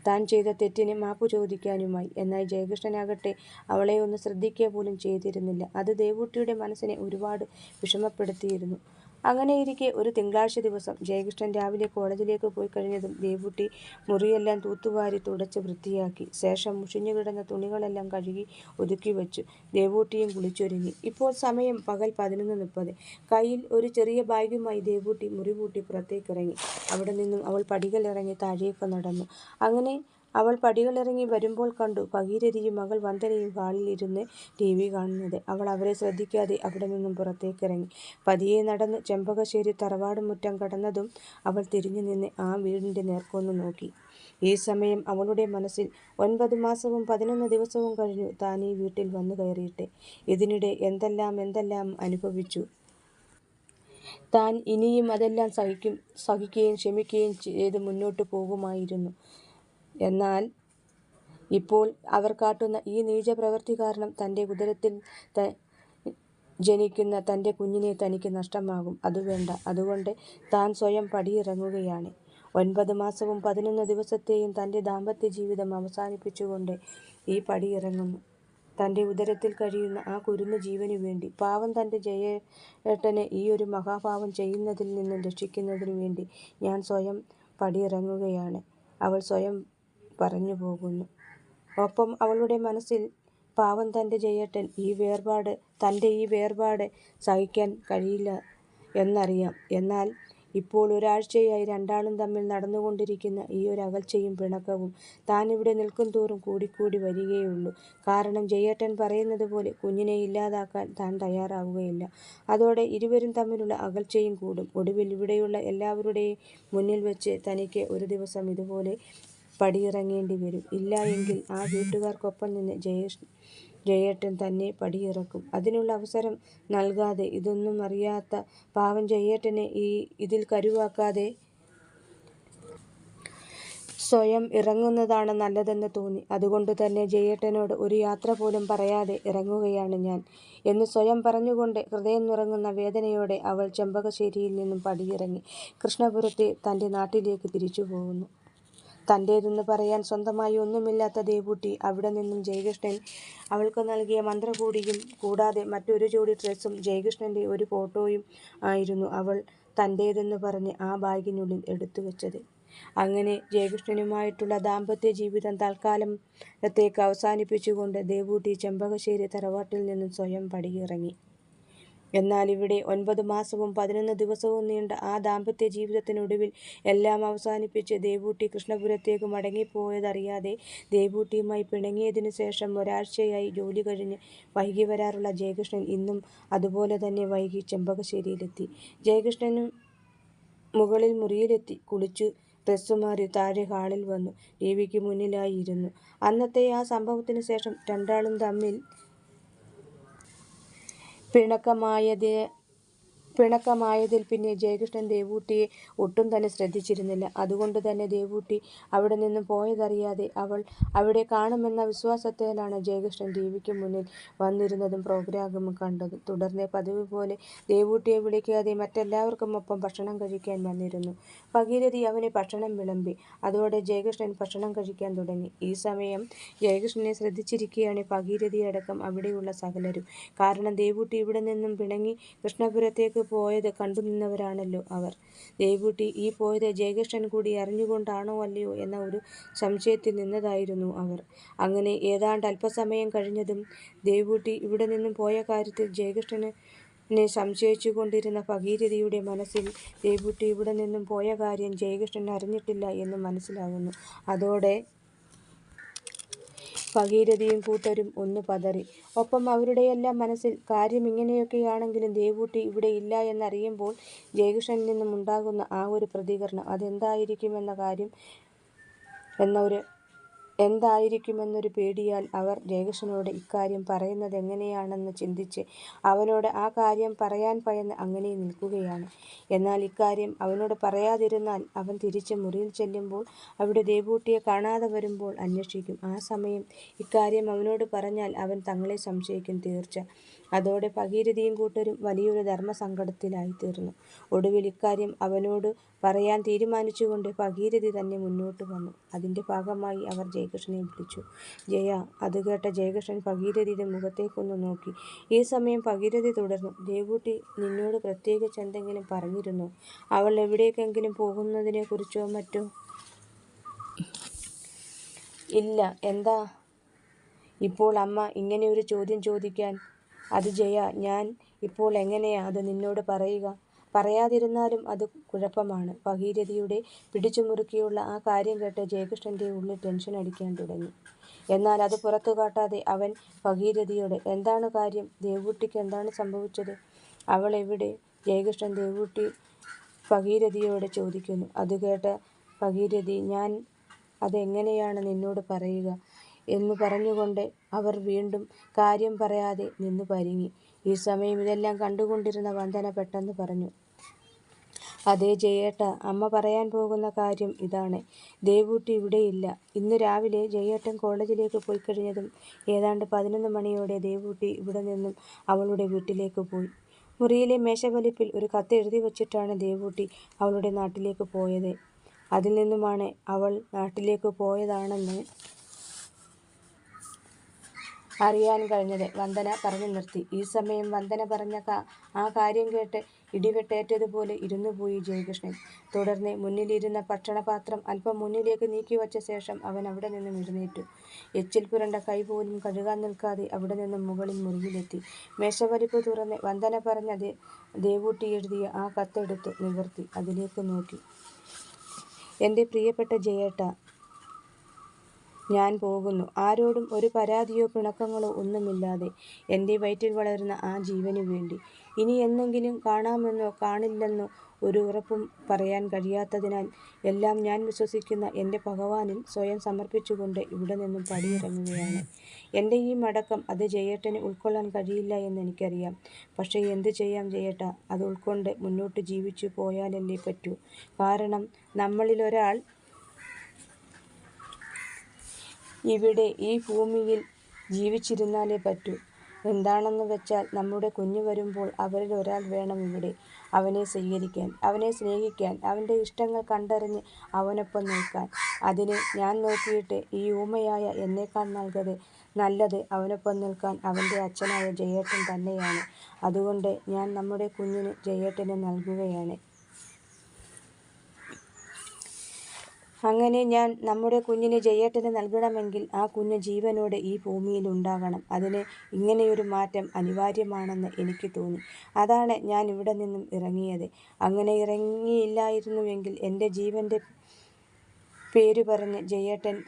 Speaker 1: താൻ ചെയ്ത തെറ്റിന് മാപ്പു ചോദിക്കാനുമായി. എന്നാൽ ജയകൃഷ്ണനാകട്ടെ അവളെ ഒന്ന് ശ്രദ്ധിക്കുക പോലും ചെയ്തിരുന്നില്ല. അത് ദേവൂട്ടിയുടെ മനസ്സിനെ ഒരുപാട് വിഷമപ്പെടുത്തിയിരുന്നു. അങ്ങനെയിരിക്കെ ഒരു തിങ്കളാഴ്ച ദിവസം ജയകൃഷ്ണൻ രാവിലെ കോളേജിലേക്ക് പോയി കഴിഞ്ഞതും ദേവൂട്ടി മുറിയെല്ലാം തൂത്തുവാരി തുടച്ച് വൃത്തിയാക്കി. ശേഷം മുഷിഞ്ഞുകിടന്ന തുണികളെല്ലാം കഴുകി ഒതുക്കി വെച്ചു. ദേവൂട്ടിയും കുളിച്ചൊരുങ്ങി. ഇപ്പോൾ സമയം പകൽ 11:30. കയ്യിൽ ഒരു ചെറിയ ബാഗുമായി ദേവൂട്ടി മുറി പൂട്ടി പുറത്തേക്കിറങ്ങി. അവിടെ നിന്നും അവൾ പടികൾ ഇറങ്ങി താഴേക്ക് നടന്നു. അങ്ങനെ അവൾ പടികളിറങ്ങി വരുമ്പോൾ കണ്ടു ഭഗീരഥിയും മകൾ വന്ദനയും ഹാളിൽ ഇരുന്ന് TV കാണുന്നത്. അവൾ അവരെ ശ്രദ്ധിക്കാതെ അവിടെ നിന്നും പുറത്തേക്കിറങ്ങി. പതിയെ നടന്ന് ചെമ്പകശ്ശേരി തറവാട് മുറ്റം കടന്നതും അവൾ തിരിഞ്ഞു നിന്ന് ആ വീടിന്റെ നേർക്കൊന്നു നോക്കി. ഈ സമയം അവളുടെ മനസ്സിൽ 9 മാസവും 11 ദിവസവും കഴിഞ്ഞു താൻ ഈ വീട്ടിൽ വന്നു കയറിയിട്ട്. ഇതിനിടെ എന്തെല്ലാം അനുഭവിച്ചു. താൻ ഇനിയും അതെല്ലാം സഹിക്കുകയും ക്ഷമിക്കുകയും ചെയ്ത് മുന്നോട്ട് പോകുമായിരുന്നു. എന്നാൽ ഇപ്പോൾ അവർ കാട്ടുന്ന ഈ നീചപ്രവൃത്തി കാരണം തൻ്റെ ഉദരത്തിൽ ജനിക്കുന്ന തൻ്റെ കുഞ്ഞിനെ തനിക്ക് നഷ്ടമാകും. അതുവേണ്ട. അതുകൊണ്ട് താൻ സ്വയം പടിയിറങ്ങുകയാണ്. 9 മാസവും 11 ദിവസത്തെയും തൻ്റെ ദാമ്പത്യ ജീവിതം അവസാനിപ്പിച്ചുകൊണ്ട് ഈ പടിയിറങ്ങുന്നു. തൻ്റെ ഉദരത്തിൽ കഴിയുന്ന ആ കുരുന്നു ജീവനു വേണ്ടി. പാവം തൻ്റെ ജയേട്ടനെ ഈ ഒരു മഹാപാപം ചെയ്യുന്നതിൽ നിന്നും രക്ഷിക്കുന്നതിനു വേണ്ടി ഞാൻ സ്വയം പടിയിറങ്ങുകയാണ്, അവൾ സ്വയം പറഞ്ഞു പോകുന്നു. ഒപ്പം അവളുടെ മനസ്സിൽ പാവം തൻ്റെ ജയേട്ടൻ തൻ്റെ ഈ വേർപാട് സഹിക്കാൻ കഴിയില്ല എന്നറിയാം. എന്നാൽ ഇപ്പോൾ ഒരാഴ്ചയായി രണ്ടാളും തമ്മിൽ നടന്നുകൊണ്ടിരിക്കുന്ന ഈ ഒരു അകൽച്ചയും പിണക്കവും താനിവിടെ നിൽക്കും തോറും കൂടിക്കൂടി വരികയുള്ളൂ. കാരണം ജയേട്ടൻ പറയുന്നത് പോലെ കുഞ്ഞിനെ ഇല്ലാതാക്കാൻ താൻ തയ്യാറാവുകയില്ല. അതോടെ ഇരുവരും തമ്മിലുള്ള അകൽച്ചയും കൂടും. ഒടുവിൽ ഇവിടെയുള്ള എല്ലാവരുടെയും മുന്നിൽ വെച്ച് തനിക്ക് ഒരു ദിവസം ഇതുപോലെ പടിയിറങ്ങേണ്ടി വരും. ഇല്ല എങ്കിൽ ആ വീട്ടുകാർക്കൊപ്പം നിന്ന് ജയേട്ടൻ തന്നെ പടിയിറക്കും. അതിനുള്ള അവസരം നൽകാതെ ഇതൊന്നും അറിയാത്ത പാവം ജയേട്ടനെ ഇതിൽ കരുവാക്കാതെ സ്വയം ഇറങ്ങുന്നതാണ് നല്ലതെന്ന് തോന്നി. അതുകൊണ്ട് തന്നെ ജയേട്ടനോട് ഒരു യാത്ര പോലും പറയാതെ ഇറങ്ങുകയാണ് ഞാൻ എന്ന് സ്വയം പറഞ്ഞുകൊണ്ട് ഹൃദയം നുറങ്ങുന്ന വേദനയോടെ അവൾ ചെമ്പകശ്ശേരിയിൽ നിന്നും പടിയിറങ്ങി കൃഷ്ണപുരത്തെ തൻ്റെ നാട്ടിലേക്ക് തിരിച്ചു പോകുന്നു. തൻ്റേതെന്ന് പറയാൻ സ്വന്തമായി ഒന്നുമില്ലാത്ത ദേവൂട്ടി അവിടെ നിന്നും ജയകൃഷ്ണൻ അവൾക്ക് നൽകിയ മന്ത്രകൂടിയും കൂടാതെ മറ്റൊരു ജോഡി ഡ്രസ്സും ജയകൃഷ്ണൻ്റെ ഒരു ഫോട്ടോയും ആയിരുന്നു അവൾ തൻ്റേതെന്ന് പറഞ്ഞ് ആ ബാഗിനുള്ളിൽ എടുത്തു വെച്ചത്. അങ്ങനെ ജയകൃഷ്ണനുമായിട്ടുള്ള ദാമ്പത്യ ജീവിതം തൽക്കാലത്തേക്ക് അവസാനിപ്പിച്ചുകൊണ്ട് ദേവൂട്ടി ചെമ്പകശ്ശേരി തറവാട്ടിൽ നിന്നും സ്വയം പടിയിറങ്ങി. എന്നാൽ ഇവിടെ 9 മാസവും 11 ദിവസവും നീണ്ട ആ ദാമ്പത്യ ജീവിതത്തിനൊടുവിൽ എല്ലാം അവസാനിപ്പിച്ച് ദേവൂട്ടി കൃഷ്ണപുരത്തേക്ക് മടങ്ങിപ്പോയതറിയാതെ ദേവൂട്ടിയുമായി പിണങ്ങിയതിനു ശേഷം ഒരാഴ്ചയായി ജോലി കഴിഞ്ഞ് വൈകി വരാറുള്ള ജയകൃഷ്ണൻ ഇന്നും അതുപോലെ തന്നെ വൈകി ചെമ്പകശ്ശേരിയിലെത്തി. ജയകൃഷ്ണനും മുകളിൽ മുറിയിലെത്തി. കുളിച്ചു ഡ്രസ്സ് മാറി താഴെ ഹാളിൽ വന്നു ടിവിക്ക് മുന്നിലായി ഇരുന്നു. അന്നത്തെ ആ സംഭവത്തിന് ശേഷം രണ്ടാളും തമ്മിൽ പിണക്കമായതിനാൽ പിണക്കമായതിൽ പിന്നെ ജയകൃഷ്ണൻ ദേവൂട്ടിയെ ഒട്ടും തന്നെ ശ്രദ്ധിച്ചിരുന്നില്ല. അതുകൊണ്ട് തന്നെ ദേവൂട്ടി അവിടെ നിന്നും പോയതറിയാതെ അവൾ അവിടെ കാണുമെന്ന വിശ്വാസത്താലാണ് ജയകൃഷ്ണൻ ടിവിക്ക് മുന്നിൽ വന്നിരുന്നതും പ്രോഗ്രാമും കണ്ടതും. തുടർന്ന് പതിവ് പോലെ ദേവൂട്ടിയെ വിളിക്കാതെ മറ്റെല്ലാവർക്കുമൊപ്പം ഭക്ഷണം കഴിക്കാൻ വന്നിരുന്നു. ഭഗീരഥി അവന് ഭക്ഷണം വിളമ്പി. അതോടെ ജയകൃഷ്ണൻ ഭക്ഷണം കഴിക്കാൻ തുടങ്ങി. ഈ സമയം ജയകൃഷ്ണനെ ശ്രദ്ധിച്ചിരിക്കുകയാണ് ഭഗീരഥിയടക്കം അവിടെയുള്ള സകലരും. കാരണം ദേവൂട്ടി ഇവിടെ നിന്നും പിണങ്ങി കൃഷ്ണപുരത്തേക്ക് പോയത് കണ്ടുനിന്നവരാണല്ലോ അവർ. ദേവൂട്ടി ഈ പോയത് ജയകൃഷ്ണൻ കൂടി അറിഞ്ഞുകൊണ്ടാണോ അല്ലയോ എന്ന ഒരു സംശയത്തിൽ നിന്നതായിരുന്നു അവർ. അങ്ങനെ ഏതാണ്ട് അല്പസമയം കഴിഞ്ഞതും ദേവൂട്ടി ഇവിടെ നിന്നും പോയ കാര്യത്തിൽ ജയകൃഷ്ണനെ സംശയിച്ചു കൊണ്ടിരുന്ന ഭഗീരഥിയുടെ മനസ്സിൽ ദേവൂട്ടി ഇവിടെ നിന്നും പോയ കാര്യം ജയകൃഷ്ണൻ അറിഞ്ഞിട്ടില്ല എന്ന് മനസ്സിലാകുന്നു. അതോടെ ഭഗീരഥിയും കൂട്ടരും ഒന്ന് പതറി. ഒപ്പം അവരുടെയെല്ലാം മനസ്സിൽ കാര്യം ഇങ്ങനെയൊക്കെയാണെങ്കിലും ദേവൂട്ടി ഇവിടെ ഇല്ല എന്നറിയുമ്പോൾ ജയകൃഷ്ണനിൽ നിന്നും ഉണ്ടാകുന്ന ആ ഒരു പ്രതികരണം എന്തായിരിക്കുമെന്നൊരു പേടിയാൽ അവർ ജയകൃഷ്ണനോട് ഇക്കാര്യം പറയുന്നതെങ്ങനെയാണെന്ന് ചിന്തിച്ച് അവനോട് ആ കാര്യം പറയാൻ ഭയന്ന് അങ്ങനെ നിൽക്കുകയാണ്. എന്നാൽ ഇക്കാര്യം അവനോട് പറയാതിരുന്നാൽ അവൻ തിരിച്ച് മുറിയിൽ ചെല്ലുമ്പോൾ അവിടെ ദേവൂട്ടിയെ കാണാതെ വരുമ്പോൾ അന്വേഷിക്കും. ആ സമയം ഇക്കാര്യം അവനോട് പറഞ്ഞാൽ അവൻ തങ്ങളെ സംശയിക്കും തീർച്ച. അതോടെ ഭഗീരഥിയും കൂട്ടരും വലിയൊരു ധർമ്മസങ്കടത്തിലായിത്തീർന്നു. ഒടുവിൽ ഇക്കാര്യം അവനോട് പറയാൻ തീരുമാനിച്ചുകൊണ്ട് ഭഗീരഥി തന്നെ മുന്നോട്ട് വന്നു. അതിൻ്റെ ഭാഗമായി അവർ ജയകൃഷ്ണനെ വിളിച്ചു. ജയ. അത് കേട്ട ജയകൃഷ്ണൻ ഭഗീരഥിയുടെ മുഖത്തേക്കൊന്ന് നോക്കി. ഈ സമയം ഭഗീരഥി തുടർന്നു. ദേവൂട്ടി നിന്നോട് പ്രത്യേകിച്ച് എന്തെങ്കിലും പറഞ്ഞിരുന്നോ? അവൾ എവിടേക്കെങ്കിലും പോകുന്നതിനെക്കുറിച്ചോ മറ്റോ? ഇല്ല. എന്താ ഇപ്പോൾ അമ്മ ഇങ്ങനെയൊരു ചോദ്യം ചോദിക്കാൻ? അത് ജയ, ഞാൻ ഇപ്പോൾ എങ്ങനെയാ അത് നിന്നോട് പറയുക? പറയാതിരുന്നാലും അത് കുഴപ്പമാണ്. ഭഗീരഥിയുടെ പിടിച്ചുമുറുക്കിയുള്ള ആ കാര്യം കേട്ട് ജയകൃഷ്ണൻ്റെ ഉള്ളിൽ ടെൻഷൻ അടിക്കാൻ തുടങ്ങി. എന്നാൽ അത് പുറത്തു കാട്ടാതെ അവൻ ഭഗീരഥിയോട് എന്താണ് കാര്യം? ദേവൂട്ടിക്ക് എന്താണ് സംഭവിച്ചത്? അവൾ എവിടെ? ജയകൃഷ്ണൻ ഭഗീരഥിയോട് ചോദിക്കുന്നു. അത് കേട്ട ഭഗീരഥി ഞാൻ അതെങ്ങനെയാണ് നിന്നോട് പറയുക എന്നു പറഞ്ഞുകൊണ്ട് അവർ വീണ്ടും കാര്യം പറയാതെ നിന്നു പരിങ്ങി. ഈ സമയം ഇതെല്ലാം കണ്ടുകൊണ്ടിരുന്ന വന്ദന പെട്ടെന്ന് പറഞ്ഞു. അതേ ജയേട്ടാ, അമ്മ പറയാൻ പോകുന്ന കാര്യം ഇതാണ്. ദേവൂട്ടി ഇവിടെയില്ല. ഇന്ന് രാവിലെ ജയേട്ടൻ കോളേജിലേക്ക് പോയി കഴിഞ്ഞതും ഏതാണ്ട് 11 മണിയോടെ ദേവൂട്ടി ഇവിടെ നിന്നും അവളുടെ വീട്ടിലേക്ക് പോയി. മുറിയിലെ മേശവലിപ്പിൽ ഒരു കത്ത് എഴുതി വച്ചിട്ടാണ് ദേവൂട്ടി അവളുടെ നാട്ടിലേക്ക് പോയത്. അതിൽ നിന്നുമാണ് അവൾ നാട്ടിലേക്ക് പോയതാണെന്ന് അറിയാൻ കഴിഞ്ഞത്. വന്ദന പറഞ്ഞു നിർത്തി. ഈ സമയം വന്ദന പറഞ്ഞ ആ കാര്യം കേട്ട് ഇടിവെട്ടേറ്റതുപോലെ ഇരുന്നുപോയി ജയകൃഷ്ണൻ. തുടർന്ന് മുന്നിലിരുന്ന ഭക്ഷണപാത്രം അല്പം മുന്നിലേക്ക് നീക്കിവച്ച ശേഷം അവൻ അവിടെ നിന്നും എഴുന്നേറ്റു. എച്ചിൽ പുരണ്ട കൈ പോലും കഴുകാൻ നിൽക്കാതെ അവിടെ നിന്നും മുകളിൽ മുറിയിലെത്തി. മേശവലിപ്പ് തുറന്ന് വന്ദന പറഞ്ഞ ദേവൂട്ടി എഴുതിയ ആ കത്തെടുത്ത് നിവർത്തി അതിലേക്ക് നോക്കി. എൻ്റെ പ്രിയപ്പെട്ട ജയേട്ടാ, ഞാൻ പോകുന്നു. ആരോടും ഒരു പരാതിയോ പിണക്കങ്ങളോ ഒന്നുമില്ലാതെ എൻ്റെ വയറ്റിൽ വളരുന്ന ആ ജീവന് വേണ്ടി. ഇനി എന്നെങ്കിലും കാണാമെന്നോ കാണില്ലെന്നോ ഒരു ഉറപ്പും പറയാൻ കഴിയാത്തതിനാൽ എല്ലാം ഞാൻ വിശ്വസിക്കുന്ന എൻ്റെ ഭഗവാനിൽ സ്വയം സമർപ്പിച്ചുകൊണ്ട് ഇവിടെ നിന്നും പടിയിറങ്ങുകയാണ്. എൻ്റെ ഈ മടക്കം അത് ജയേട്ടന് ഉൾക്കൊള്ളാൻ കഴിയില്ല എന്നെനിക്കറിയാം. പക്ഷേ എന്ത് ചെയ്യാം ജയേട്ടാ, അത് ഉൾക്കൊണ്ട് മുന്നോട്ട് ജീവിച്ചു പോയാലല്ലേ പറ്റൂ. കാരണം നമ്മളിലൊരാൾ ഇവിടെ ഈ ഭൂമിയിൽ ജീവിച്ചിരുന്നാലേ പറ്റൂ. എന്താണെന്ന് വെച്ചാൽ നമ്മുടെ കുഞ്ഞ് വരുമ്പോൾ അവരിൽ ഒരാൾ വേണം ഇവിടെ. അവനെ സ്വീകരിക്കാൻ, അവനെ സ്നേഹിക്കാൻ, അവൻ്റെ ഇഷ്ടങ്ങൾ കണ്ടറിഞ്ഞ് അവനൊപ്പം നിൽക്കാൻ. അതിന് ഞാൻ നോക്കിയിട്ട് ഈ ഊമയായ എന്നേക്കാൾ നല്ലത് അവനൊപ്പം നിൽക്കാൻ അവൻ്റെ അച്ഛനായ ജയേട്ടൻ തന്നെയാണ്. അതുകൊണ്ട് ഞാൻ നമ്മുടെ കുഞ്ഞിന് ജയേട്ടന് നൽകുകയാണ്. അങ്ങനെ ഞാൻ നമ്മുടെ കുഞ്ഞിനെ ജയേട്ടന് നൽകണമെങ്കിൽ ആ കുഞ്ഞ് ജീവനോടെ ഈ ഭൂമിയിൽ ഉണ്ടാകണം. അതിന് ഇങ്ങനെയൊരു മാറ്റം അനിവാര്യമാണെന്ന് എനിക്ക് തോന്നി. അതാണ് ഞാൻ ഇവിടെ നിന്നും ഇറങ്ങിയത്. അങ്ങനെ ഇറങ്ങിയില്ലായിരുന്നുവെങ്കിൽ എൻ്റെ ജീവൻ്റെ പേര് പറഞ്ഞ് ജയേട്ടൻ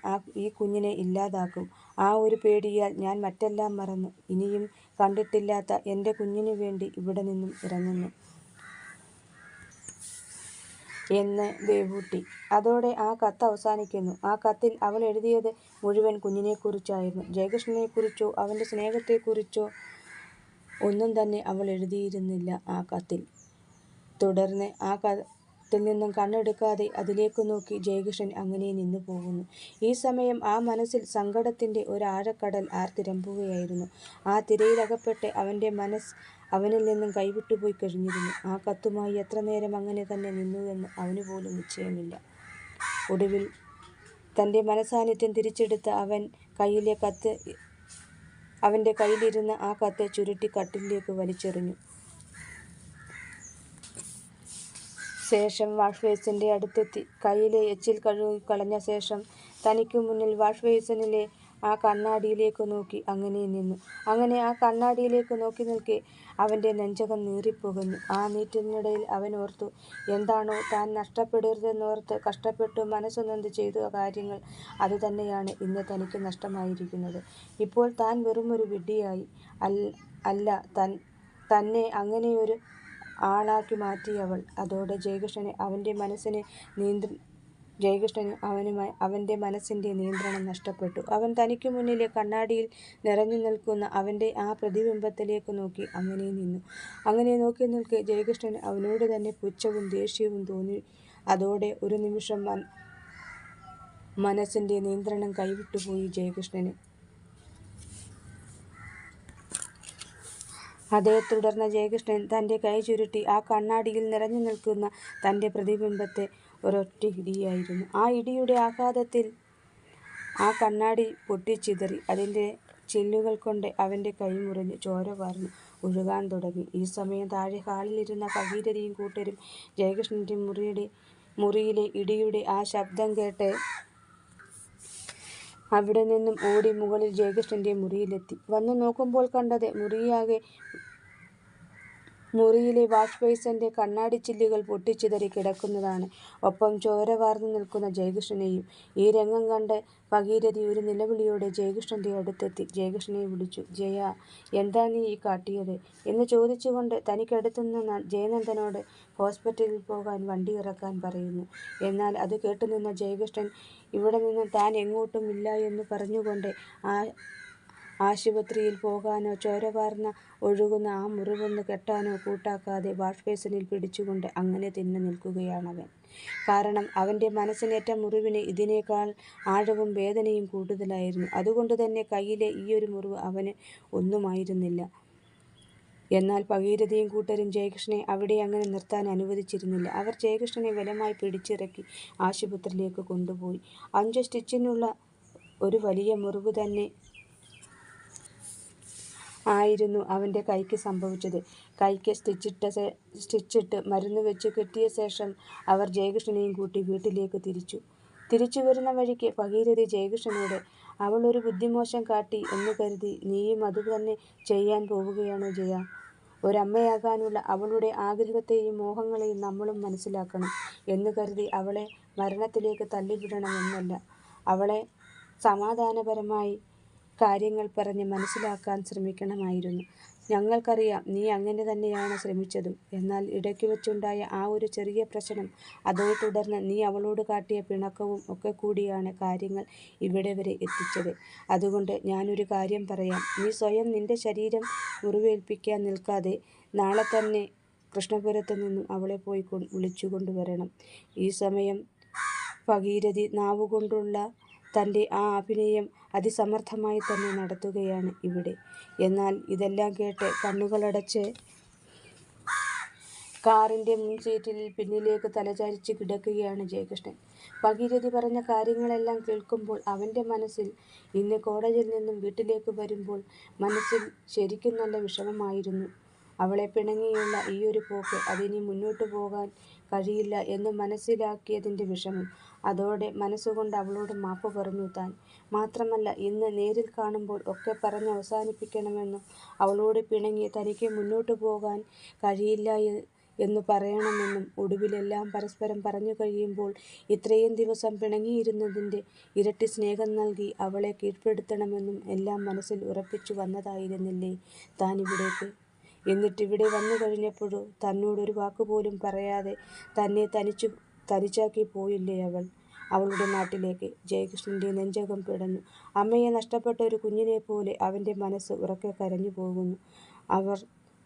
Speaker 1: ഈ കുഞ്ഞിനെ ഇല്ലാതാക്കും. ആ ഒരു പേടിയാൽ ഞാൻ മറ്റെല്ലാം മറന്നു ഇനിയും കണ്ടിട്ടില്ലാത്ത എൻ്റെ കുഞ്ഞിനു വേണ്ടി ഇവിടെ നിന്നും ഇറങ്ങുന്നു എന്ന് ദേവൂട്ടി. അതോടെ ആ കത്ത് അവസാനിക്കുന്നു. ആ കത്തിൽ അവൾ എഴുതിയത് മുഴുവൻ കുഞ്ഞിനെക്കുറിച്ചായിരുന്നു. ജയകൃഷ്ണനെക്കുറിച്ചോ അവൻ്റെ സ്നേഹത്തെക്കുറിച്ചോ ഒന്നും തന്നെ അവൾ എഴുതിയിരുന്നില്ല ആ കത്തിൽ. തുടർന്ന് ആ കത്തിൽ നിന്നും കണ്ണെടുക്കാതെ അതിലേക്ക് നോക്കി ജയകൃഷ്ണൻ അങ്ങനെ നിന്നു പോകുന്നു. ഈ സമയം ആ മനസ്സിൽ സങ്കടത്തിൻ്റെ ഒരാഴക്കടൽ ആർത്തിരമ്പുകയായിരുന്നു. ആ തിരയിലകപ്പെട്ട് അവൻ്റെ മനസ്സ് അവനിൽ നിന്നും കൈവിട്ടുപോയി കഴിഞ്ഞിരുന്നു. ആ കത്തുമായി എത്ര നേരം അങ്ങനെ തന്നെ നിന്നുവെന്ന് അവന് പോലും നിശ്ചയമില്ല. ഒടുവിൽ തൻ്റെ മനസാന്നിധ്യം തിരിച്ചെടുത്ത അവൻ അവൻ്റെ കയ്യിലിരുന്ന ആ കത്ത് ചുരുട്ടി കട്ടിലിലേക്ക് വലിച്ചെറിഞ്ഞു. ശേഷം വാഷ് ബേസിൻ്റെ അടുത്തെത്തി കയ്യിലെ എച്ചിൽ കഴുകിക്കളഞ്ഞ ശേഷം തനിക്ക് മുന്നിൽ വാഷ് ബേസിനിലെ ആ കണ്ണാടിയിലേക്ക് നോക്കി അങ്ങനെ നിന്നു. അങ്ങനെ ആ കണ്ണാടിയിലേക്ക് നോക്കി നിൽക്കെ അവൻ്റെ നെഞ്ചകം നീറിപ്പുകഞ്ഞു. ആ നീറ്റലിനിടയിൽ അവൻ ഓർത്തു, എന്താണോ താൻ നഷ്ടപ്പെടരുതെന്നോർത്ത് കഷ്ടപ്പെട്ടു മനസ്സുനൊന്ത് ചെയ്ത കാര്യങ്ങൾ അതുതന്നെയാണ് ഇന്ന് തനിക്ക് നഷ്ടമായിരിക്കുന്നത്. ഇപ്പോൾ താൻ വെറുമൊരു വിഡ്ഢിയായി. അല്ല, തന്നെ അങ്ങനെയൊരു ആളാക്കി മാറ്റിയവൾ. അതോടെ ജയകൃഷ്ണന് അവൻ്റെ മനസ്സിൻ്റെ നിയന്ത്രണം നഷ്ടപ്പെട്ടു. അവൻ തനിക്ക് മുന്നിലെ കണ്ണാടിയിൽ നിറഞ്ഞു നിൽക്കുന്ന അവൻ്റെ ആ പ്രതിബിംബത്തിലേക്ക് നോക്കി അങ്ങനെ നിന്നു. അങ്ങനെ നോക്കി നിൽക്കെ ജയകൃഷ്ണന് അവനോട് തന്നെ പുച്ഛവും ദേഷ്യവും തോന്നി. അതോടെ ഒരു നിമിഷം മനസ്സിൻ്റെ നിയന്ത്രണം കൈവിട്ടുപോയി ജയകൃഷ്ണന്. അതേ തുടർന്ന് ജയകൃഷ്ണൻ തൻ്റെ കൈ ചുരുട്ടി ആ കണ്ണാടിയിൽ നിറഞ്ഞു നിൽക്കുന്ന തൻ്റെ പ്രതിബിംബത്തെ ഒരൊറ്റ ഇടിയായിരുന്നു. ആ ഇടിയുടെ ആഘാതത്തിൽ ആ കണ്ണാടി പൊട്ടിച്ചിതറി. അതിൻ്റെ ചില്ലുകൾ കൊണ്ട് അവൻ്റെ കൈ മുറിഞ്ഞ് ചോര വാർന്ന് ഒഴുകാൻ തുടങ്ങി. ഈ സമയം താഴെ ഹാളിലിരുന്ന ഭഗീരഥയും കൂട്ടരും ജയകൃഷ്ണൻ്റെ മുറിയിലെ ഇടിയുടെ ആ ശബ്ദം കേട്ട് അവിടെ നിന്നും ഓടി മുകളിൽ ജയകൃഷ്ണൻ്റെ മുറിയിലെത്തി. വന്നു നോക്കുമ്പോൾ കണ്ടത് മുറിയിലെ വാഷ് ബേസിൻ്റെ കണ്ണാടിച്ചില്ലുകൾ പൊട്ടിച്ചിതറി കിടക്കുന്നതാണ്. ഒപ്പം ചോര വാർന്നു നിൽക്കുന്ന ജയകൃഷ്ണനെയും. ഈ രംഗം കണ്ട് ഭഗീരഥി ഒരു നിലവിളിയോടെ ജയകൃഷ്ണൻ്റെ അടുത്തെത്തി ജയകൃഷ്ണനെ വിളിച്ചു. ജയ, എന്താ നീ ഈ കാട്ടിയത് എന്ന് ചോദിച്ചുകൊണ്ട് തനിക്കടുത്തുനിന്ന ജയനന്ദനോട് ഹോസ്പിറ്റലിൽ പോകാൻ വണ്ടി ഇറക്കാൻ പറയുന്നു. എന്നാൽ അത് കേട്ടുനിന്ന ജയകൃഷ്ണൻ ഇവിടെ നിന്നും താൻ എങ്ങോട്ടും ഇല്ല എന്ന് പറഞ്ഞുകൊണ്ട് ആശുപത്രിയിൽ പോകാനോ ചോര വാർന്ന ഒഴുകുന്ന ആ മുറിവൊന്ന് കെട്ടാനോ കൂട്ടാക്കാതെ വാഷ് ബേസിനിൽ പിടിച്ചുകൊണ്ട് അങ്ങനെ തന്നെ നിൽക്കുകയാണവൻ. കാരണം അവൻ്റെ മനസ്സിനേറ്റ മുറിവിന് ഇതിനേക്കാൾ ആഴവും വേദനയും കൂടുതലായിരുന്നു. അതുകൊണ്ട് തന്നെ കയ്യിലെ ഈയൊരു മുറിവ് അവന് ഒന്നുമായിരുന്നില്ല. എന്നാൽ ഭഗീരഥയും കൂട്ടരും ജയകൃഷ്ണനെ അവിടെ അങ്ങനെ നിർത്താൻ അനുവദിച്ചിരുന്നില്ല. അവർ ജയകൃഷ്ണനെ ബലമായി പിടിച്ചിറക്കി ആശുപത്രിയിലേക്ക് കൊണ്ടുപോയി. 5 സ്റ്റിച്ചിനുള്ള ഒരു വലിയ മുറിവ് തന്നെ ആയിരുന്നു അവൻ്റെ കൈക്ക് സംഭവിച്ചത്. കൈക്ക് സ്റ്റിച്ചിട്ട് മരുന്ന് വെച്ച് കെട്ടിയ ശേഷം അവർ ജയകൃഷ്ണനെയും കൂട്ടി വീട്ടിലേക്ക് തിരിച്ചു വരുന്ന വഴിക്ക് ഭഗീരഥി ജയകൃഷ്ണനോട്, അവൾ ഒരു ബുദ്ധിമോശം കാട്ടി എന്ന് കരുതി നീയും അതുതന്നെ ചെയ്യാൻ പോവുകയാണോ ജയ? ഒരമ്മയാകാനുള്ള അവളുടെ ആഗ്രഹത്തെയും മോഹങ്ങളെയും നമ്മളും മനസ്സിലാക്കണം എന്ന് കരുതി അവളെ മരണത്തിലേക്ക് തള്ളിവിടണമെന്നല്ല. അവളെ സമാധാനപരമായി കാര്യങ്ങൾ പറഞ്ഞ് മനസ്സിലാക്കാൻ ശ്രമിക്കണമായിരുന്നു. ഞങ്ങൾക്കറിയാം നീ അങ്ങനെ തന്നെയാണ് ശ്രമിച്ചതും. എന്നാൽ ഇടയ്ക്ക് വെച്ചുണ്ടായ ആ ഒരു ചെറിയ പ്രശ്നം, അതേ തുടർന്ന് നീ അവളോട് കാട്ടിയ പിണക്കവും ഒക്കെ കൂടിയാണ് കാര്യങ്ങൾ ഇവിടെ വരെ എത്തിച്ചത്. അതുകൊണ്ട് ഞാനൊരു കാര്യം പറയാം. നീ സ്വയം നിന്റെ ശരീരം മുറിവേൽപ്പിക്കാൻ നിൽക്കാതെ നാളെ തന്നെ കൃഷ്ണപുരത്ത് നിന്നും അവളെ പോയി വിളിച്ചുകൊണ്ടുവരണം. ഈ സമയം ഭഗീരഥി നാവുകൊണ്ടുള്ള തൻ്റെ ആ അഭിനയം അതിസമർത്ഥമായി തന്നെ നടത്തുകയാണ് ഇവിടെ. എന്നാൽ ഇതെല്ലാം കേട്ട് കണ്ണുകളടച്ച് കാറിൻ്റെ മുൻസീറ്റിൽ പിന്നിലേക്ക് തലചായ്ച്ച് കിടക്കുകയാണ് ജയകൃഷ്ണൻ. ഭഗീരഥി പറഞ്ഞ കാര്യങ്ങളെല്ലാം കേൾക്കുമ്പോൾ അവൻ്റെ മനസ്സിൽ ഇന്ന് കോളേജിൽ നിന്നും വീട്ടിലേക്ക് വരുമ്പോൾ മനസ്സിൽ ശരിക്കും നല്ല വിഷമമായിരുന്നു. അവളെ പിണങ്ങിയുള്ള ഈയൊരു പോക്ക്, അതിനി മുന്നോട്ടു പോകാൻ കഴിയില്ല എന്ന് മനസ്സിലാക്കിയതിൻ്റെ വിഷമം. അതോടെ മനസ്സുകൊണ്ട് അവളോട് മാപ്പ് പറഞ്ഞു താൻ. മാത്രമല്ല ഇന്ന് നേരിൽ കാണുമ്പോൾ ഒക്കെ പറഞ്ഞ് അവസാനിപ്പിക്കണമെന്നും അവളോട് പിണങ്ങി തനിക്ക് മുന്നോട്ടു പോകാൻ കഴിയില്ല എന്ന് പറയണമെന്നും ഒടുവിലെല്ലാം പരസ്പരം പറഞ്ഞു കഴിയുമ്പോൾ ഇത്രയും ദിവസം പിണങ്ങിയിരുന്നതിൻ്റെ ഇരട്ടി സ്നേഹം നൽകി അവളെ കീഴ്പ്പെടുത്തണമെന്നും എല്ലാം മനസ്സിൽ ഉറപ്പിച്ചു വന്നതായിരുന്നില്ലേ താൻ ഇവിടേക്ക്? എന്നിട്ടിവിടെ വന്നു കഴിഞ്ഞപ്പോഴോ തന്നോടൊരു വാക്കുപോലും പറയാതെ തന്നെ തനിച്ചാക്കി പോയില്ലേ അവളുടെ നാട്ടിലേക്ക്? ജയകൃഷ്ണൻ്റെ നെഞ്ചകം പിടഞ്ഞു. അമ്മയെ നഷ്ടപ്പെട്ട ഒരു കുഞ്ഞിനെ പോലെ അവൻ്റെ മനസ്സ് ഉറക്കെ കരഞ്ഞു പോകുന്നു. അവർ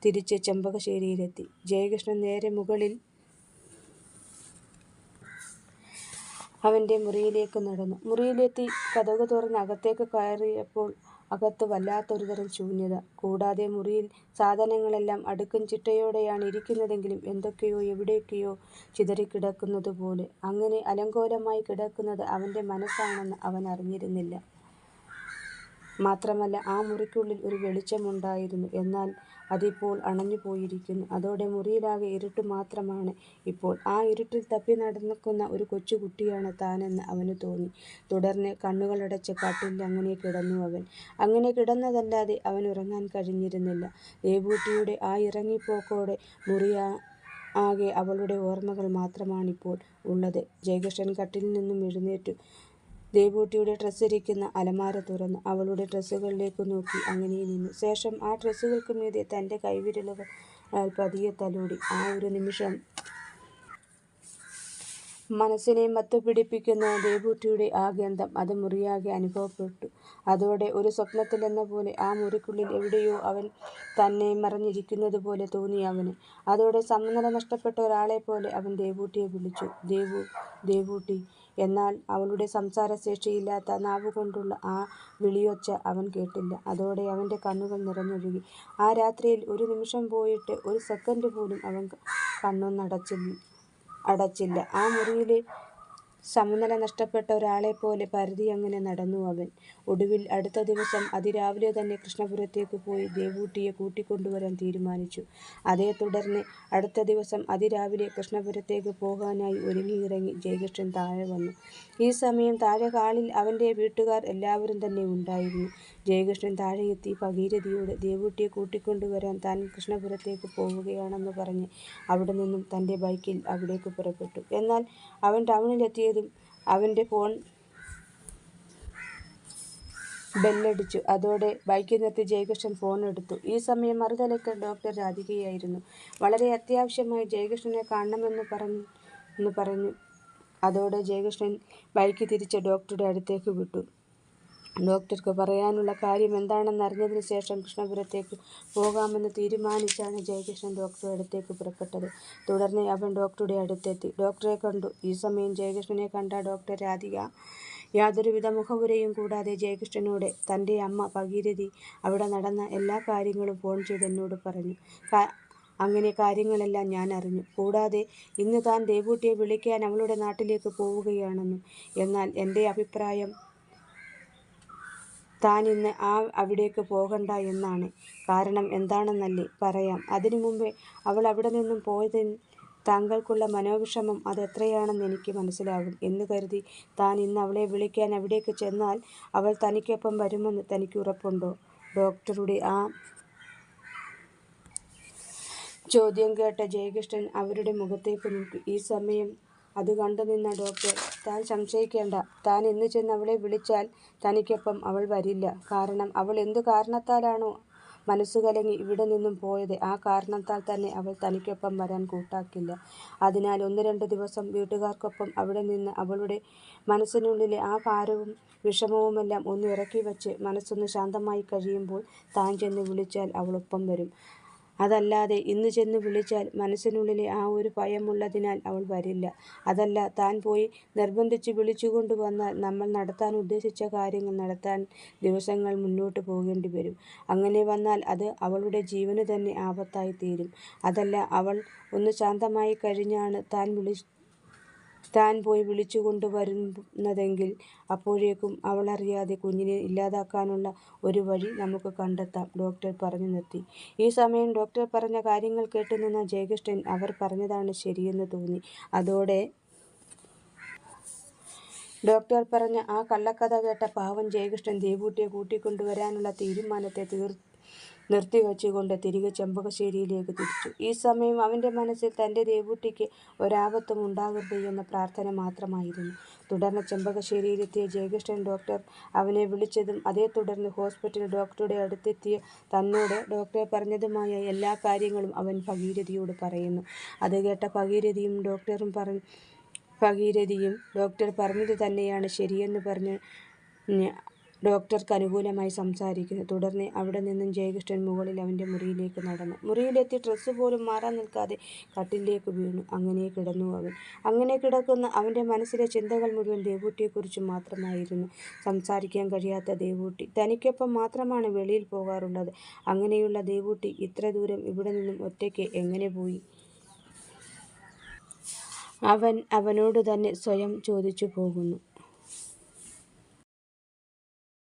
Speaker 1: തിരിച്ച് ചെമ്പകശ്ശേരിയിലെത്തി. ജയകൃഷ്ണൻ നേരെ മുകളിൽ അവൻ്റെ മുറിയിലേക്ക് നടന്നു. മുറിയിലെത്തി കതക് തുറന്ന് അകത്തേക്ക് കയറിയപ്പോൾ അകത്ത് വല്ലാത്തൊരുതരം ശൂന്യത. കൂടാതെ മുറിയിൽ സാധനങ്ങളെല്ലാം അടുക്കും ചിട്ടയോടെയാണ് ഇരിക്കുന്നതെങ്കിലും എന്തൊക്കെയോ എവിടെയൊക്കെയോ ചിതറിക്കിടക്കുന്നതുപോലെ. അങ്ങനെ അലങ്കോലമായി കിടക്കുന്നത് അവൻ്റെ മനസ്സാണെന്ന് അവൻ അറിഞ്ഞിരുന്നില്ല. മാത്രമല്ല, ആ മുറിക്കുള്ളിൽ ഒരു വെളിച്ചമുണ്ടായിരുന്നു. എന്നാൽ അതിപ്പോൾ അണഞ്ഞുപോയിരിക്കുന്നു. അതോടെ മുറിയിലാകെ ഇരുട്ട് മാത്രമാണ് ഇപ്പോൾ. ആ ഇരുട്ടിൽ തപ്പി നടക്കുന്ന ഒരു കൊച്ചുകുട്ടിയാണ് താനെന്ന് അവന് തോന്നി. തുടർന്ന് കണ്ണുകളടച്ച് കട്ടിലിൽ അങ്ങനെ കിടന്നു അവൻ. അങ്ങനെ കിടന്നതല്ലാതെ അവൻ ഉറങ്ങാൻ കഴിഞ്ഞിരുന്നില്ല. ദേവൂട്ടിയുടെ ആ ഇറങ്ങിപ്പോക്കോടെ ആകെ അവളുടെ ഓർമ്മകൾ മാത്രമാണിപ്പോൾ ഉള്ളത്. ജയകൃഷ്ണൻ കട്ടിലിൽ നിന്നും എഴുന്നേറ്റു. ദേവൂട്ടിയുടെ ഡ്രസ്സിരിക്കുന്ന അലമാര തുറന്നു അവളുടെ ഡ്രസ്സുകളിലേക്ക് നോക്കി അങ്ങനെ നിന്നു. ശേഷം ആ ഡ്രസ്സുകൾക്ക് മീതെ തൻ്റെ കൈവിരലുകൾ പതിയെ തലോടി. ആ ഒരു നിമിഷം മനസ്സിനെ മത്തുപിടിപ്പിക്കുന്ന ദേവൂട്ടിയുടെ ആ ഗന്ധം അത് മുറിയാകെ അനുഭവപ്പെട്ടു. അതോടെ ഒരു സ്വപ്നത്തിലെന്ന പോലെ ആ മുറിക്കുള്ളിൽ എവിടെയോ അവൻ തന്നെ മറഞ്ഞിരിക്കുന്നത് പോലെ തോന്നി അവന്. അതോടെ സമനില നഷ്ടപ്പെട്ട ഒരാളെപ്പോലെ അവൻ ദേവൂട്ടിയെ വിളിച്ചു. ദേവൂട്ടി. എന്നാൽ അവളുടെ സംസാരശേഷിയില്ലാത്ത നാവുകൊണ്ടുള്ള ആ വിളിയൊച്ച അവൻ കേട്ടില്ല. അതോടെ അവൻ്റെ കണ്ണുകൾ നിറഞ്ഞൊഴുകി. ആ രാത്രിയിൽ ഒരു നിമിഷം പോയിട്ട് ഒരു സെക്കൻഡ് പോലും അവൻ അടച്ചില്ല. ആ മുറിയിലെ സമനില നഷ്ടപ്പെട്ട ഒരാളെപ്പോലെ പരതി അങ്ങനെ നടന്നു അവൻ. ഒടുവിൽ അടുത്ത ദിവസം അതിരാവിലെ തന്നെ കൃഷ്ണപുരത്തേക്ക് പോയി ദേവൂട്ടിയെ കൂട്ടിക്കൊണ്ടുവരാൻ തീരുമാനിച്ചു. അതേ തുടർന്ന് അടുത്ത ദിവസം അതിരാവിലെ കൃഷ്ണപുരത്തേക്ക് പോകാനായി ഒരുങ്ങിയിറങ്ങി ജയകൃഷ്ണൻ താഴെ വന്നു. ഈ സമയം താഴെ ഹാളിൽ അവൻ്റെ വീട്ടുകാർ എല്ലാവരും തന്നെ ഉണ്ടായിരുന്നു. ജയകൃഷ്ണൻ താഴെയെത്തി ഭഗീരഥിയോട് ദേവൂട്ടിയെ കൂട്ടിക്കൊണ്ടുവരാൻ താൻ കൃഷ്ണപുരത്തേക്ക് പോവുകയാണെന്ന് പറഞ്ഞ് അവിടെ നിന്നും തൻ്റെ ബൈക്കിൽ അവിടേക്ക് പുറപ്പെട്ടു. എന്നാൽ അവൻ ടൗണിലെത്തിയതും അവൻ്റെ ഫോൺ ബെല്ലടിച്ചു. അതോടെ ബൈക്ക് നിർത്തി ജയകൃഷ്ണൻ ഫോൺ എടുത്തു. ഈ സമയം മറുതലയ്ക്കൽ ഡോക്ടർ രാധികയായിരുന്നു. വളരെ അത്യാവശ്യമായി ജയകൃഷ്ണനെ കാണണമെന്ന് പറഞ്ഞു. അതോടെ ജയകൃഷ്ണൻ ബൈക്ക് തിരിച്ച് ഡോക്ടറുടെ അടുത്തേക്ക് വിട്ടു. ഡോക്ടർക്ക് പറയാനുള്ള കാര്യം എന്താണെന്ന് അറിഞ്ഞതിന് ശേഷം കൃഷ്ണപുരത്തേക്ക് പോകാമെന്ന് തീരുമാനിച്ചാണ് ജയകൃഷ്ണൻ ഡോക്ടറുടെ അടുത്തേക്ക് പുറപ്പെട്ടത്. തുടർന്ന് അവൻ ഡോക്ടറുടെ അടുത്തെത്തി. ഡോക്ടറെ കണ്ടു. ഈ സമയം ജയകൃഷ്ണനെ കണ്ട ഡോക്ടർ രാധിക യാതൊരുവിധ മുഖവുരയും കൂടാതെ ജയകൃഷ്ണനോട് തൻ്റെ അമ്മ ഭഗീരഥി അവിടെ നടന്ന എല്ലാ കാര്യങ്ങളും ഫോൺ ചെയ്ത് എന്നോട് പറഞ്ഞു. അങ്ങനെ കാര്യങ്ങളെല്ലാം ഞാൻ അറിഞ്ഞു. കൂടാതെ ഇന്ന് താൻ ദേവൂട്ടിയെ വിളിക്കാൻ അവളുടെ നാട്ടിലേക്ക് പോവുകയാണെന്നും. എന്നാൽ എൻ്റെ അഭിപ്രായം താൻ ഇന്ന് അവിടേക്ക് പോകണ്ട എന്നാണ്. കാരണം എന്താണെന്നല്ലേ പറയാം. അതിനു മുമ്പേ അവൾ അവിടെ നിന്നും പോയതിന് താങ്കൾക്കുള്ള മനോവിഷമം അതെത്രയാണെന്ന് എനിക്ക് മനസ്സിലാകും എന്ന് കരുതി താൻ ഇന്ന് അവളെ വിളിക്കാൻ അവിടേക്ക് ചെന്നാൽ അവൾ തനിക്കൊപ്പം വരുമെന്ന് തനിക്ക് ഉറപ്പുണ്ടോ? ഡോക്ടറുടെ ആ ചോദ്യം കേട്ട ജയകൃഷ്ണൻ അവരുടെ മുഖത്തേക്ക് നോക്കി. ഈ സമയം അത് കണ്ടുനിന്ന ഡോക്ടർ, താൻ സംശയിക്കേണ്ട. താൻ ഇന്ന് ചെന്ന് അവളെ വിളിച്ചാൽ തനിക്കൊപ്പം അവൾ വരില്ല. കാരണം അവൾ എന്തു കാരണത്താലാണോ മനസ്സുകലങ്ങി ഇവിടെ നിന്നും പോയത് ആ കാരണത്താൽ തന്നെ അവൾ തനിക്കൊപ്പം വരാൻ കൂട്ടാക്കില്ല. അതിനാൽ 1-2 ദിവസം വീട്ടുകാർക്കൊപ്പം അവിടെ നിന്ന് അവളുടെ മനസ്സിനുള്ളിലെ ആ ഭാരവും വിഷമവുമെല്ലാം ഒന്ന് ഇറക്കി വച്ച് മനസ്സൊന്ന് ശാന്തമായി കഴിയുമ്പോൾ താൻ ചെന്ന് വിളിച്ചാൽ അവളൊപ്പം വരും. അതല്ലാതെ ഇന്ന് ചെന്ന് വിളിച്ചാൽ മനസ്സിനുള്ളിലെ ആ ഒരു ഭയമുള്ളതിനാൽ അവൾ വരില്ല. അതല്ല, താൻ പോയി നിർബന്ധിച്ച് വിളിച്ചുകൊണ്ട് വന്നാൽ നമ്മൾ നടത്താൻ ഉദ്ദേശിച്ച കാര്യങ്ങൾ നടത്താൻ ദിവസങ്ങൾ മുന്നോട്ട് പോകേണ്ടി വരും. അങ്ങനെ വന്നാൽ അത് അവളുടെ ജീവന് തന്നെ ആപത്തായി തീരും. അതല്ല, അവൾ ഒന്ന് ശാന്തമായി കഴിഞ്ഞാണ് താൻ പോയി വിളിച്ചുകൊണ്ട് വരുന്നതെങ്കിൽ അപ്പോഴേക്കും അവളറിയാതെ കുഞ്ഞിനെ ഇല്ലാതാക്കാനുള്ള ഒരു വഴി നമുക്ക് കണ്ടെത്താം. ഡോക്ടർ പറഞ്ഞു നിർത്തി. ഈ സമയം ഡോക്ടർ പറഞ്ഞ കാര്യങ്ങൾ കേട്ടുനിന്ന ജയകൃഷ്ണൻ അവർ പറഞ്ഞതാണ് ശരിയെന്ന് തോന്നി. അതോടെ ഡോക്ടർ പറഞ്ഞ ആ കള്ളക്കഥ കേട്ട പാവം ജയകൃഷ്ണൻ ദേവൂട്ടിയെ കൂട്ടിക്കൊണ്ടുവരാനുള്ള തീരുമാനത്തെ നിർത്തിവച്ചുകൊണ്ട് തിരികെ ചെമ്പകശ്ശേരിയിലേക്ക് തിരിച്ചു. ഈ സമയം അവൻ്റെ മനസ്സിൽ തൻ്റെ ദേവൂട്ടിക്ക് ഒരാപത്തും ഉണ്ടാകരുത് എന്ന പ്രാർത്ഥന മാത്രമായിരുന്നു. തുടർന്ന് ചെമ്പകശ്ശേരിയിലെത്തിയ ജയകൃഷ്ണൻ ഡോക്ടർ അവനെ വിളിച്ചതും അതേ തുടർന്ന് ഹോസ്പിറ്റൽ ഡോക്ടറുടെ അടുത്തെത്തിയ തന്നോട് ഡോക്ടർ പറഞ്ഞതുമായ എല്ലാ കാര്യങ്ങളും അവൻ ഭഗീരഥിയോട് പറയുന്നു. അത് കേട്ട ഭഗീരഥിയും ഡോക്ടർ പറഞ്ഞത് തന്നെയാണ് ശരിയെന്ന് പറഞ്ഞ് ഡോക്ടർക്ക് അനുകൂലമായി സംസാരിക്കുന്നു. തുടർന്ന് അവിടെ നിന്നും ജയകൃഷ്ണൻ മുകളിൽ അവൻ്റെ മുറിയിലേക്ക് നടന്നു. മുറിയിലെത്തി ഡ്രസ്സ് പോലും മാറാൻ നിൽക്കാതെ കട്ടിലേക്ക് വീണു. അങ്ങനെ കിടന്നു അവൻ. അങ്ങനെ കിടക്കുന്ന അവൻ്റെ മനസ്സിലെ ചിന്തകൾ മുഴുവൻ ദേവൂട്ടിയെക്കുറിച്ച് മാത്രമായിരുന്നു. സംസാരിക്കാൻ കഴിയാത്ത ദേവൂട്ടി. തനിക്കൊപ്പം മാത്രമാണ് വെളിയിൽ പോകാറുള്ളത്. അങ്ങനെയുള്ള ദേവൂട്ടി ഇത്ര ദൂരം ഇവിടെ നിന്നും ഒറ്റയ്ക്ക് എങ്ങനെ പോയി? അവൻ അവനോട് തന്നെ സ്വയം ചോദിച്ചു പോകുന്നു.